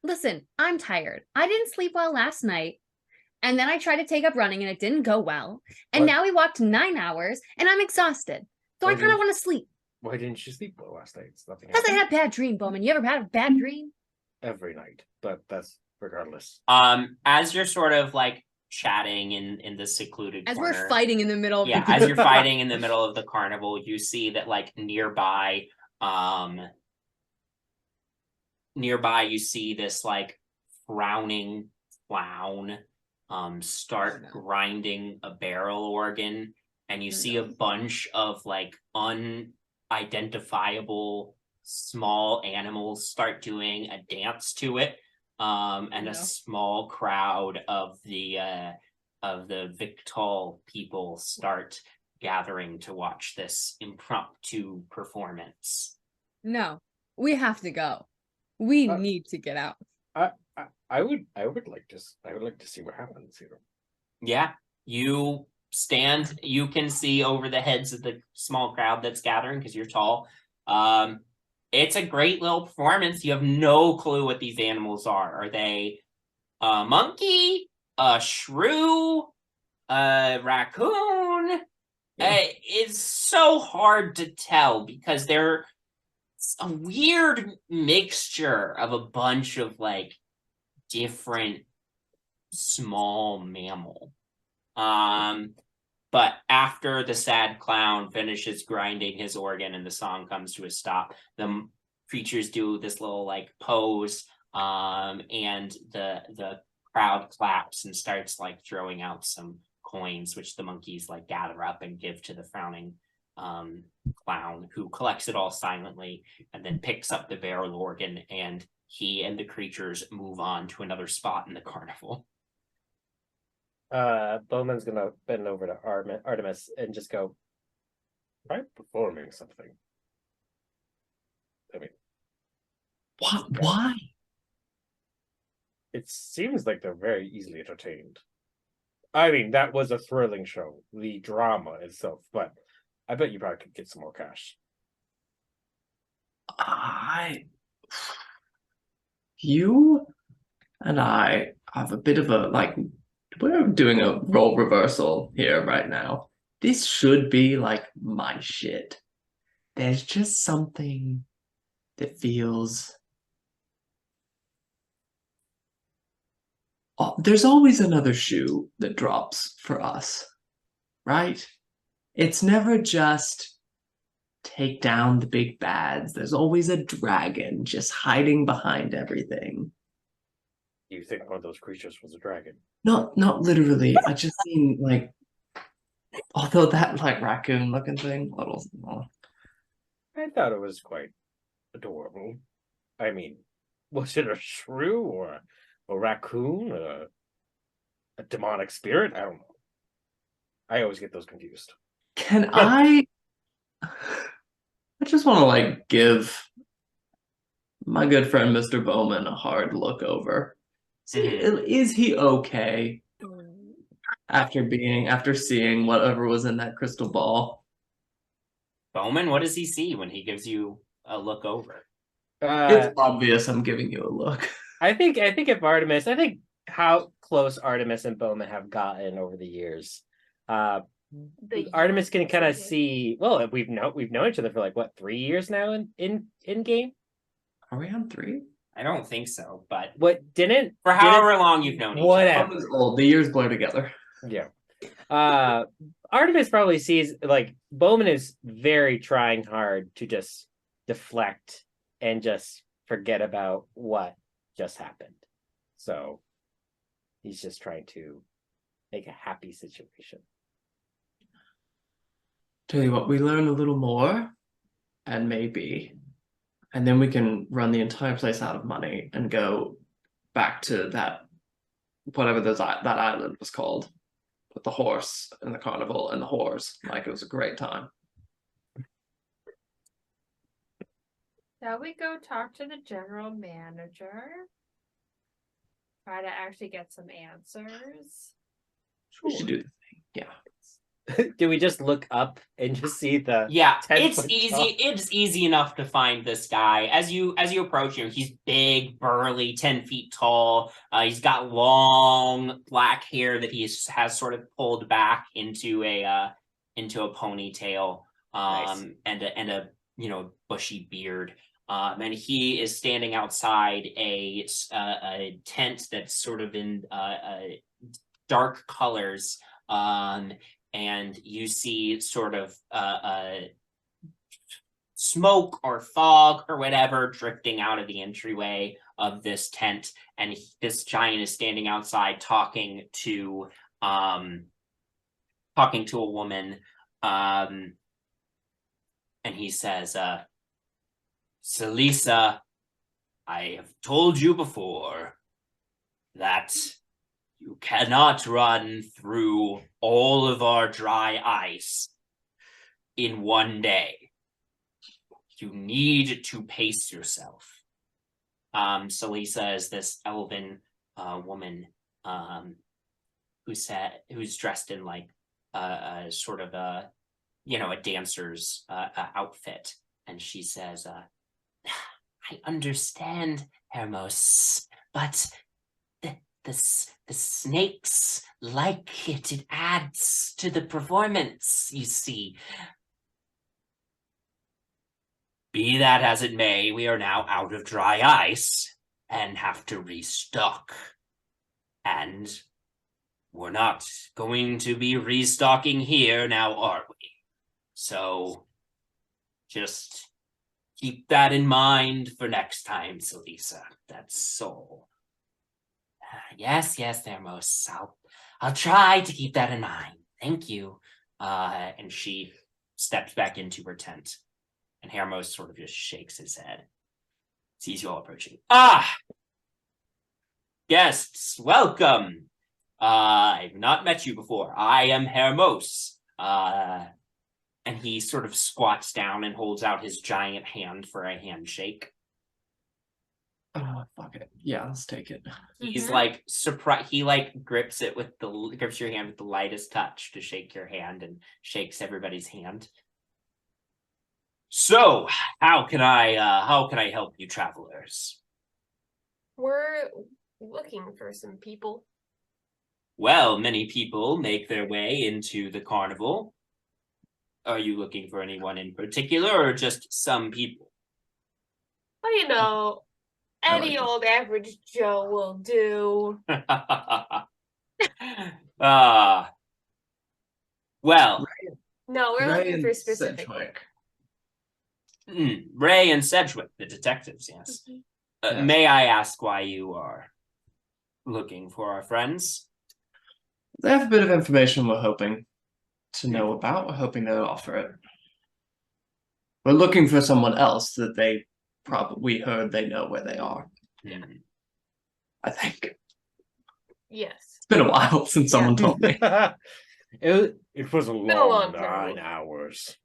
Listen, I'm tired. I didn't sleep well last night. And then I tried to take up running and it didn't go well. And What? now we walked 9 hours and I'm exhausted. So I kind of want to sleep. Why didn't you sleep well last night? It's nothing Because I happened. had a bad dream, Bowmin. You ever had a bad dream? Every night, but that's regardless. As you're sort of like chatting in the secluded As corner, we're fighting in the middle of the as you're fighting in the middle of the carnival, you see that like nearby you see this like frowning clown start grinding a barrel organ, and you see a bunch of like unidentifiable small animals start doing a dance to it, and a small crowd of the Victal people start gathering to watch this impromptu performance. No, we have to go. We need to get out. I would like to see what happens here. Yeah, you stand, you can see over the heads of the small crowd that's gathering because you're tall. It's a great little performance. You have no clue what these animals are. Are they a monkey, a shrew, a raccoon? It's so hard to tell because they're a weird mixture of a bunch of like different small mammal. But after the sad clown finishes grinding his organ and the song comes to a stop, the creatures do this little like pose, and the crowd claps and starts like throwing out some coins, which the monkeys like gather up and give to the frowning clown, who collects it all silently and then picks up the barrel organ, and he and the creatures move on to another spot in the carnival. Bowman's gonna bend over to Artemis and just go, "Try performing something." I mean, Why? It seems like they're very easily entertained. I mean, that was a thrilling show, the drama itself, but I bet you probably could get some more cash. You and I have a bit of a, like, we're doing a role reversal here right now. This should be like my shit. There's just something that feels. Oh, there's always another shoe that drops for us, right? It's never just take down the big bads. There's always a dragon just hiding behind everything. You think one of those creatures was a dragon? Not literally. I just mean like, although that like raccoon looking thing, little. I thought it was quite adorable. I mean, was it a shrew or a raccoon? A demonic spirit? I don't know. I always get those confused. Can I just want to like give my good friend Mr. Bowmin a hard look over. See, is he okay after seeing whatever was in that crystal ball? Bowmin, what does he see when he gives you a look over? It's obvious I'm giving you a look. I think if Artemis, I think how close Artemis and Bowmin have gotten over the years. Artemis can kind of see. Well, we've known each other for like what, 3 years now in game. Are we on 3? I don't think so, but What didn't for however long you've known each other. whatever. Old. The years blur together. Yeah. Artemis probably sees like Bowmin is very trying hard to just deflect and just forget about what just happened. So he's just trying to make a happy situation. Tell you what, we learn a little more, and then we can run the entire place out of money and go back to that, whatever that island was called, with the horse and the carnival and the whores. Like, it was a great time. Shall we go talk to the general manager? Try to actually get some answers. We should do the thing. Yeah. Do we just look up and just see the Yeah, 10 it's foot easy. tall? It's easy enough to find this guy. As you approach him, he's big, burly, 10 feet tall. He's got long black hair that he has sort of pulled back into a ponytail, Nice. and a bushy beard. And he is standing outside a tent that's sort of in dark colors. And you see sort of smoke or fog or whatever drifting out of the entryway of this tent, and this giant is standing outside talking to a woman, and he says, Salisa, I have told you before that you cannot run through all of our dry ice in one day. You need to pace yourself. Salisa is this elven woman who's dressed in like sort of a dancer's outfit, and she says, "I understand, Hermos, but the snakes like it. It adds to the performance, you see. Be that as it may, we are now out of dry ice and have to restock. And we're not going to be restocking here now, are we? So just keep that in mind for next time, Salisa. That's all. Yes, Thermos. I'll try to keep that in mind. Thank you." And she steps back into her tent, and Hermos sort of just shakes his head. Sees you all approaching. Guests, welcome. I've not met you before. I am Hermos. And he sort of squats down and holds out his giant hand for a handshake. Oh, fuck it. Yeah, let's take it. He's Mhm. like surprised. He like grips your hand with the lightest touch to shake your hand and shakes everybody's hand. So, how can I help you, travelers? We're looking for some people. Well, many people make their way into the carnival. Are you looking for anyone in particular, or just some people? Well, you know, I any like it. old average Joe will do. Well, No, we're Ray looking for and specific. Sedgwick. Ray and Sedgwick, the detectives, yes. Yes. May I ask why you are looking for our friends? They have a bit of information we're hoping to know about. We're hoping they'll offer it. We're looking for someone else that we heard they know where they are. Hmm. I think. Yes. It's been a while since someone told me. It was a Been a long long time. 9 hours.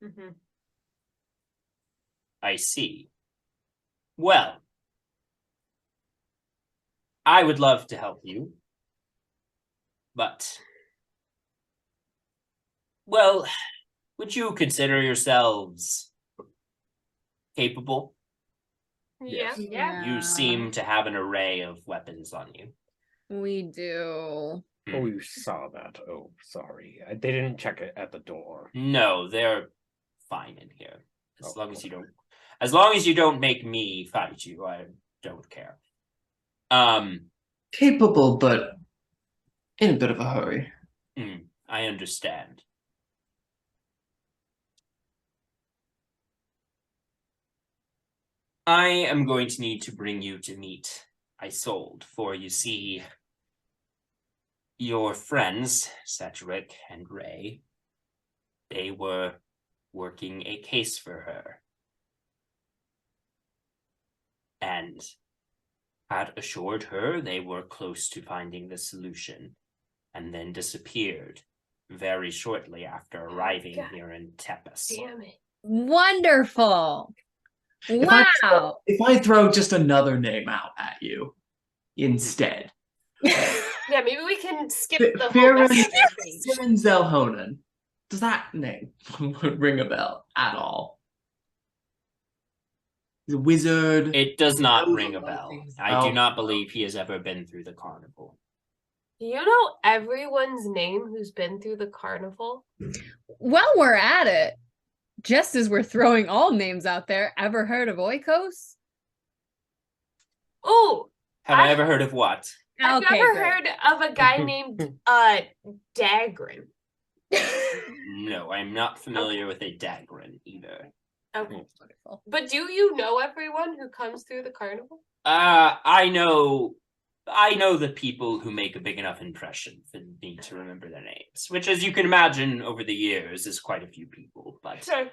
Mhm. I see. Well, I would love to help you, but, well, would you consider yourselves capable? Yeah. Yeah. You seem to have an array of weapons on you. We do. Oh, you saw that. Oh, sorry. They didn't check it at the door. No, they're fine in here. As Oh, long as okay. you don't make me fight you, I don't care. Capable, but in a bit of a hurry. I understand. I am going to need to bring you to meet Isolde, for you see, your friends, Sedgwick and Ray, they were working a case for her. And had assured her they were close to finding the solution, and then disappeared very shortly after arriving God. here in Tepes. Damn it. Wonderful. Wow. If I throw just another name out at you instead. Yeah, maybe we can skip the whole Farron messenger page. Zelhonen. Does that name ring a bell at all? The wizard. It does not knows ring a lot of bell. things I do about- not believe he has ever been through the carnival. Do you know everyone's name who's been through the carnival? While we're at it, just as we're throwing all names out there, ever heard of Oikos? Oh, Have I ever heard of what? I've Okay, never great. heard of a guy named Dagrin. No, I'm not familiar with a Dagrin either. Okay. Wonderful. But do you know everyone who comes through the carnival? I know the people who make a big enough impression for me to remember their names, which, as you can imagine, over the years is quite a few people. But Sure.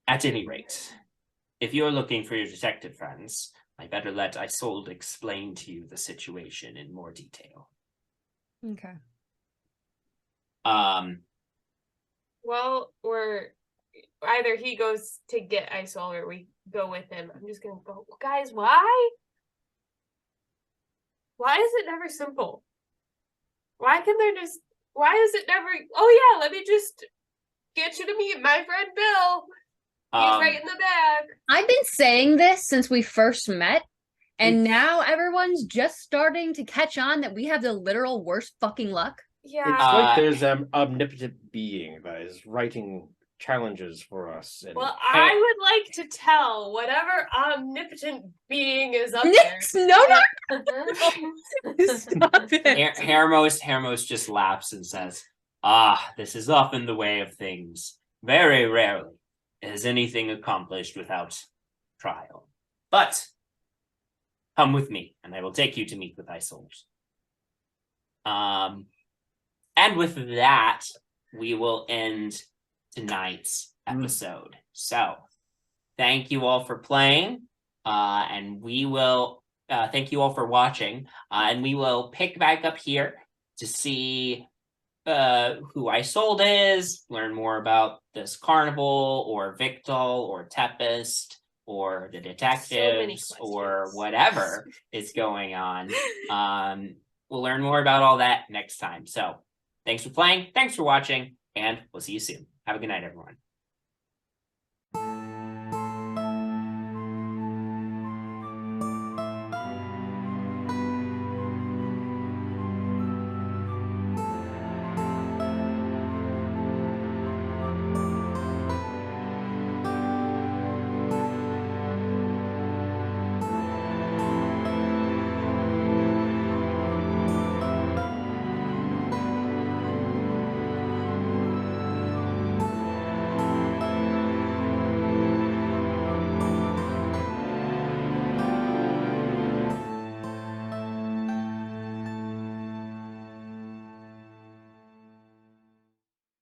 at any rate, if you're looking for your detective friends, I better let Isolde explain to you the situation in more detail. Okay. Well, we're either he goes to get Isol or we go with him. I'm just gonna go. Guys, why? Why is it never simple? Why is it never, oh yeah, let me just get you to meet my friend Bill. He's right in the back. I've been saying this since we first met, and now everyone's just starting to catch on that we have the literal worst fucking luck. Yeah. It's like there's an omnipotent being that is writing challenges for us. And Well, I would like to tell whatever omnipotent being is up there. Nyx, no. Stop it. Hermos just laughs and says, this is often the way of things. Very rarely is anything accomplished without trial. But come with me, and I will take you to meet with Isolde. And with that, we will end tonight's episode. So, thank you all for playing, and we will thank you all for watching, and we will pick back up here to see who Isolde is, learn more about this carnival, or Victal, or Tempest, or the detectives or questions. whatever is going on. We'll learn more about all that next time. So thanks for playing, thanks for watching, and we'll see you soon. Have a good night, everyone.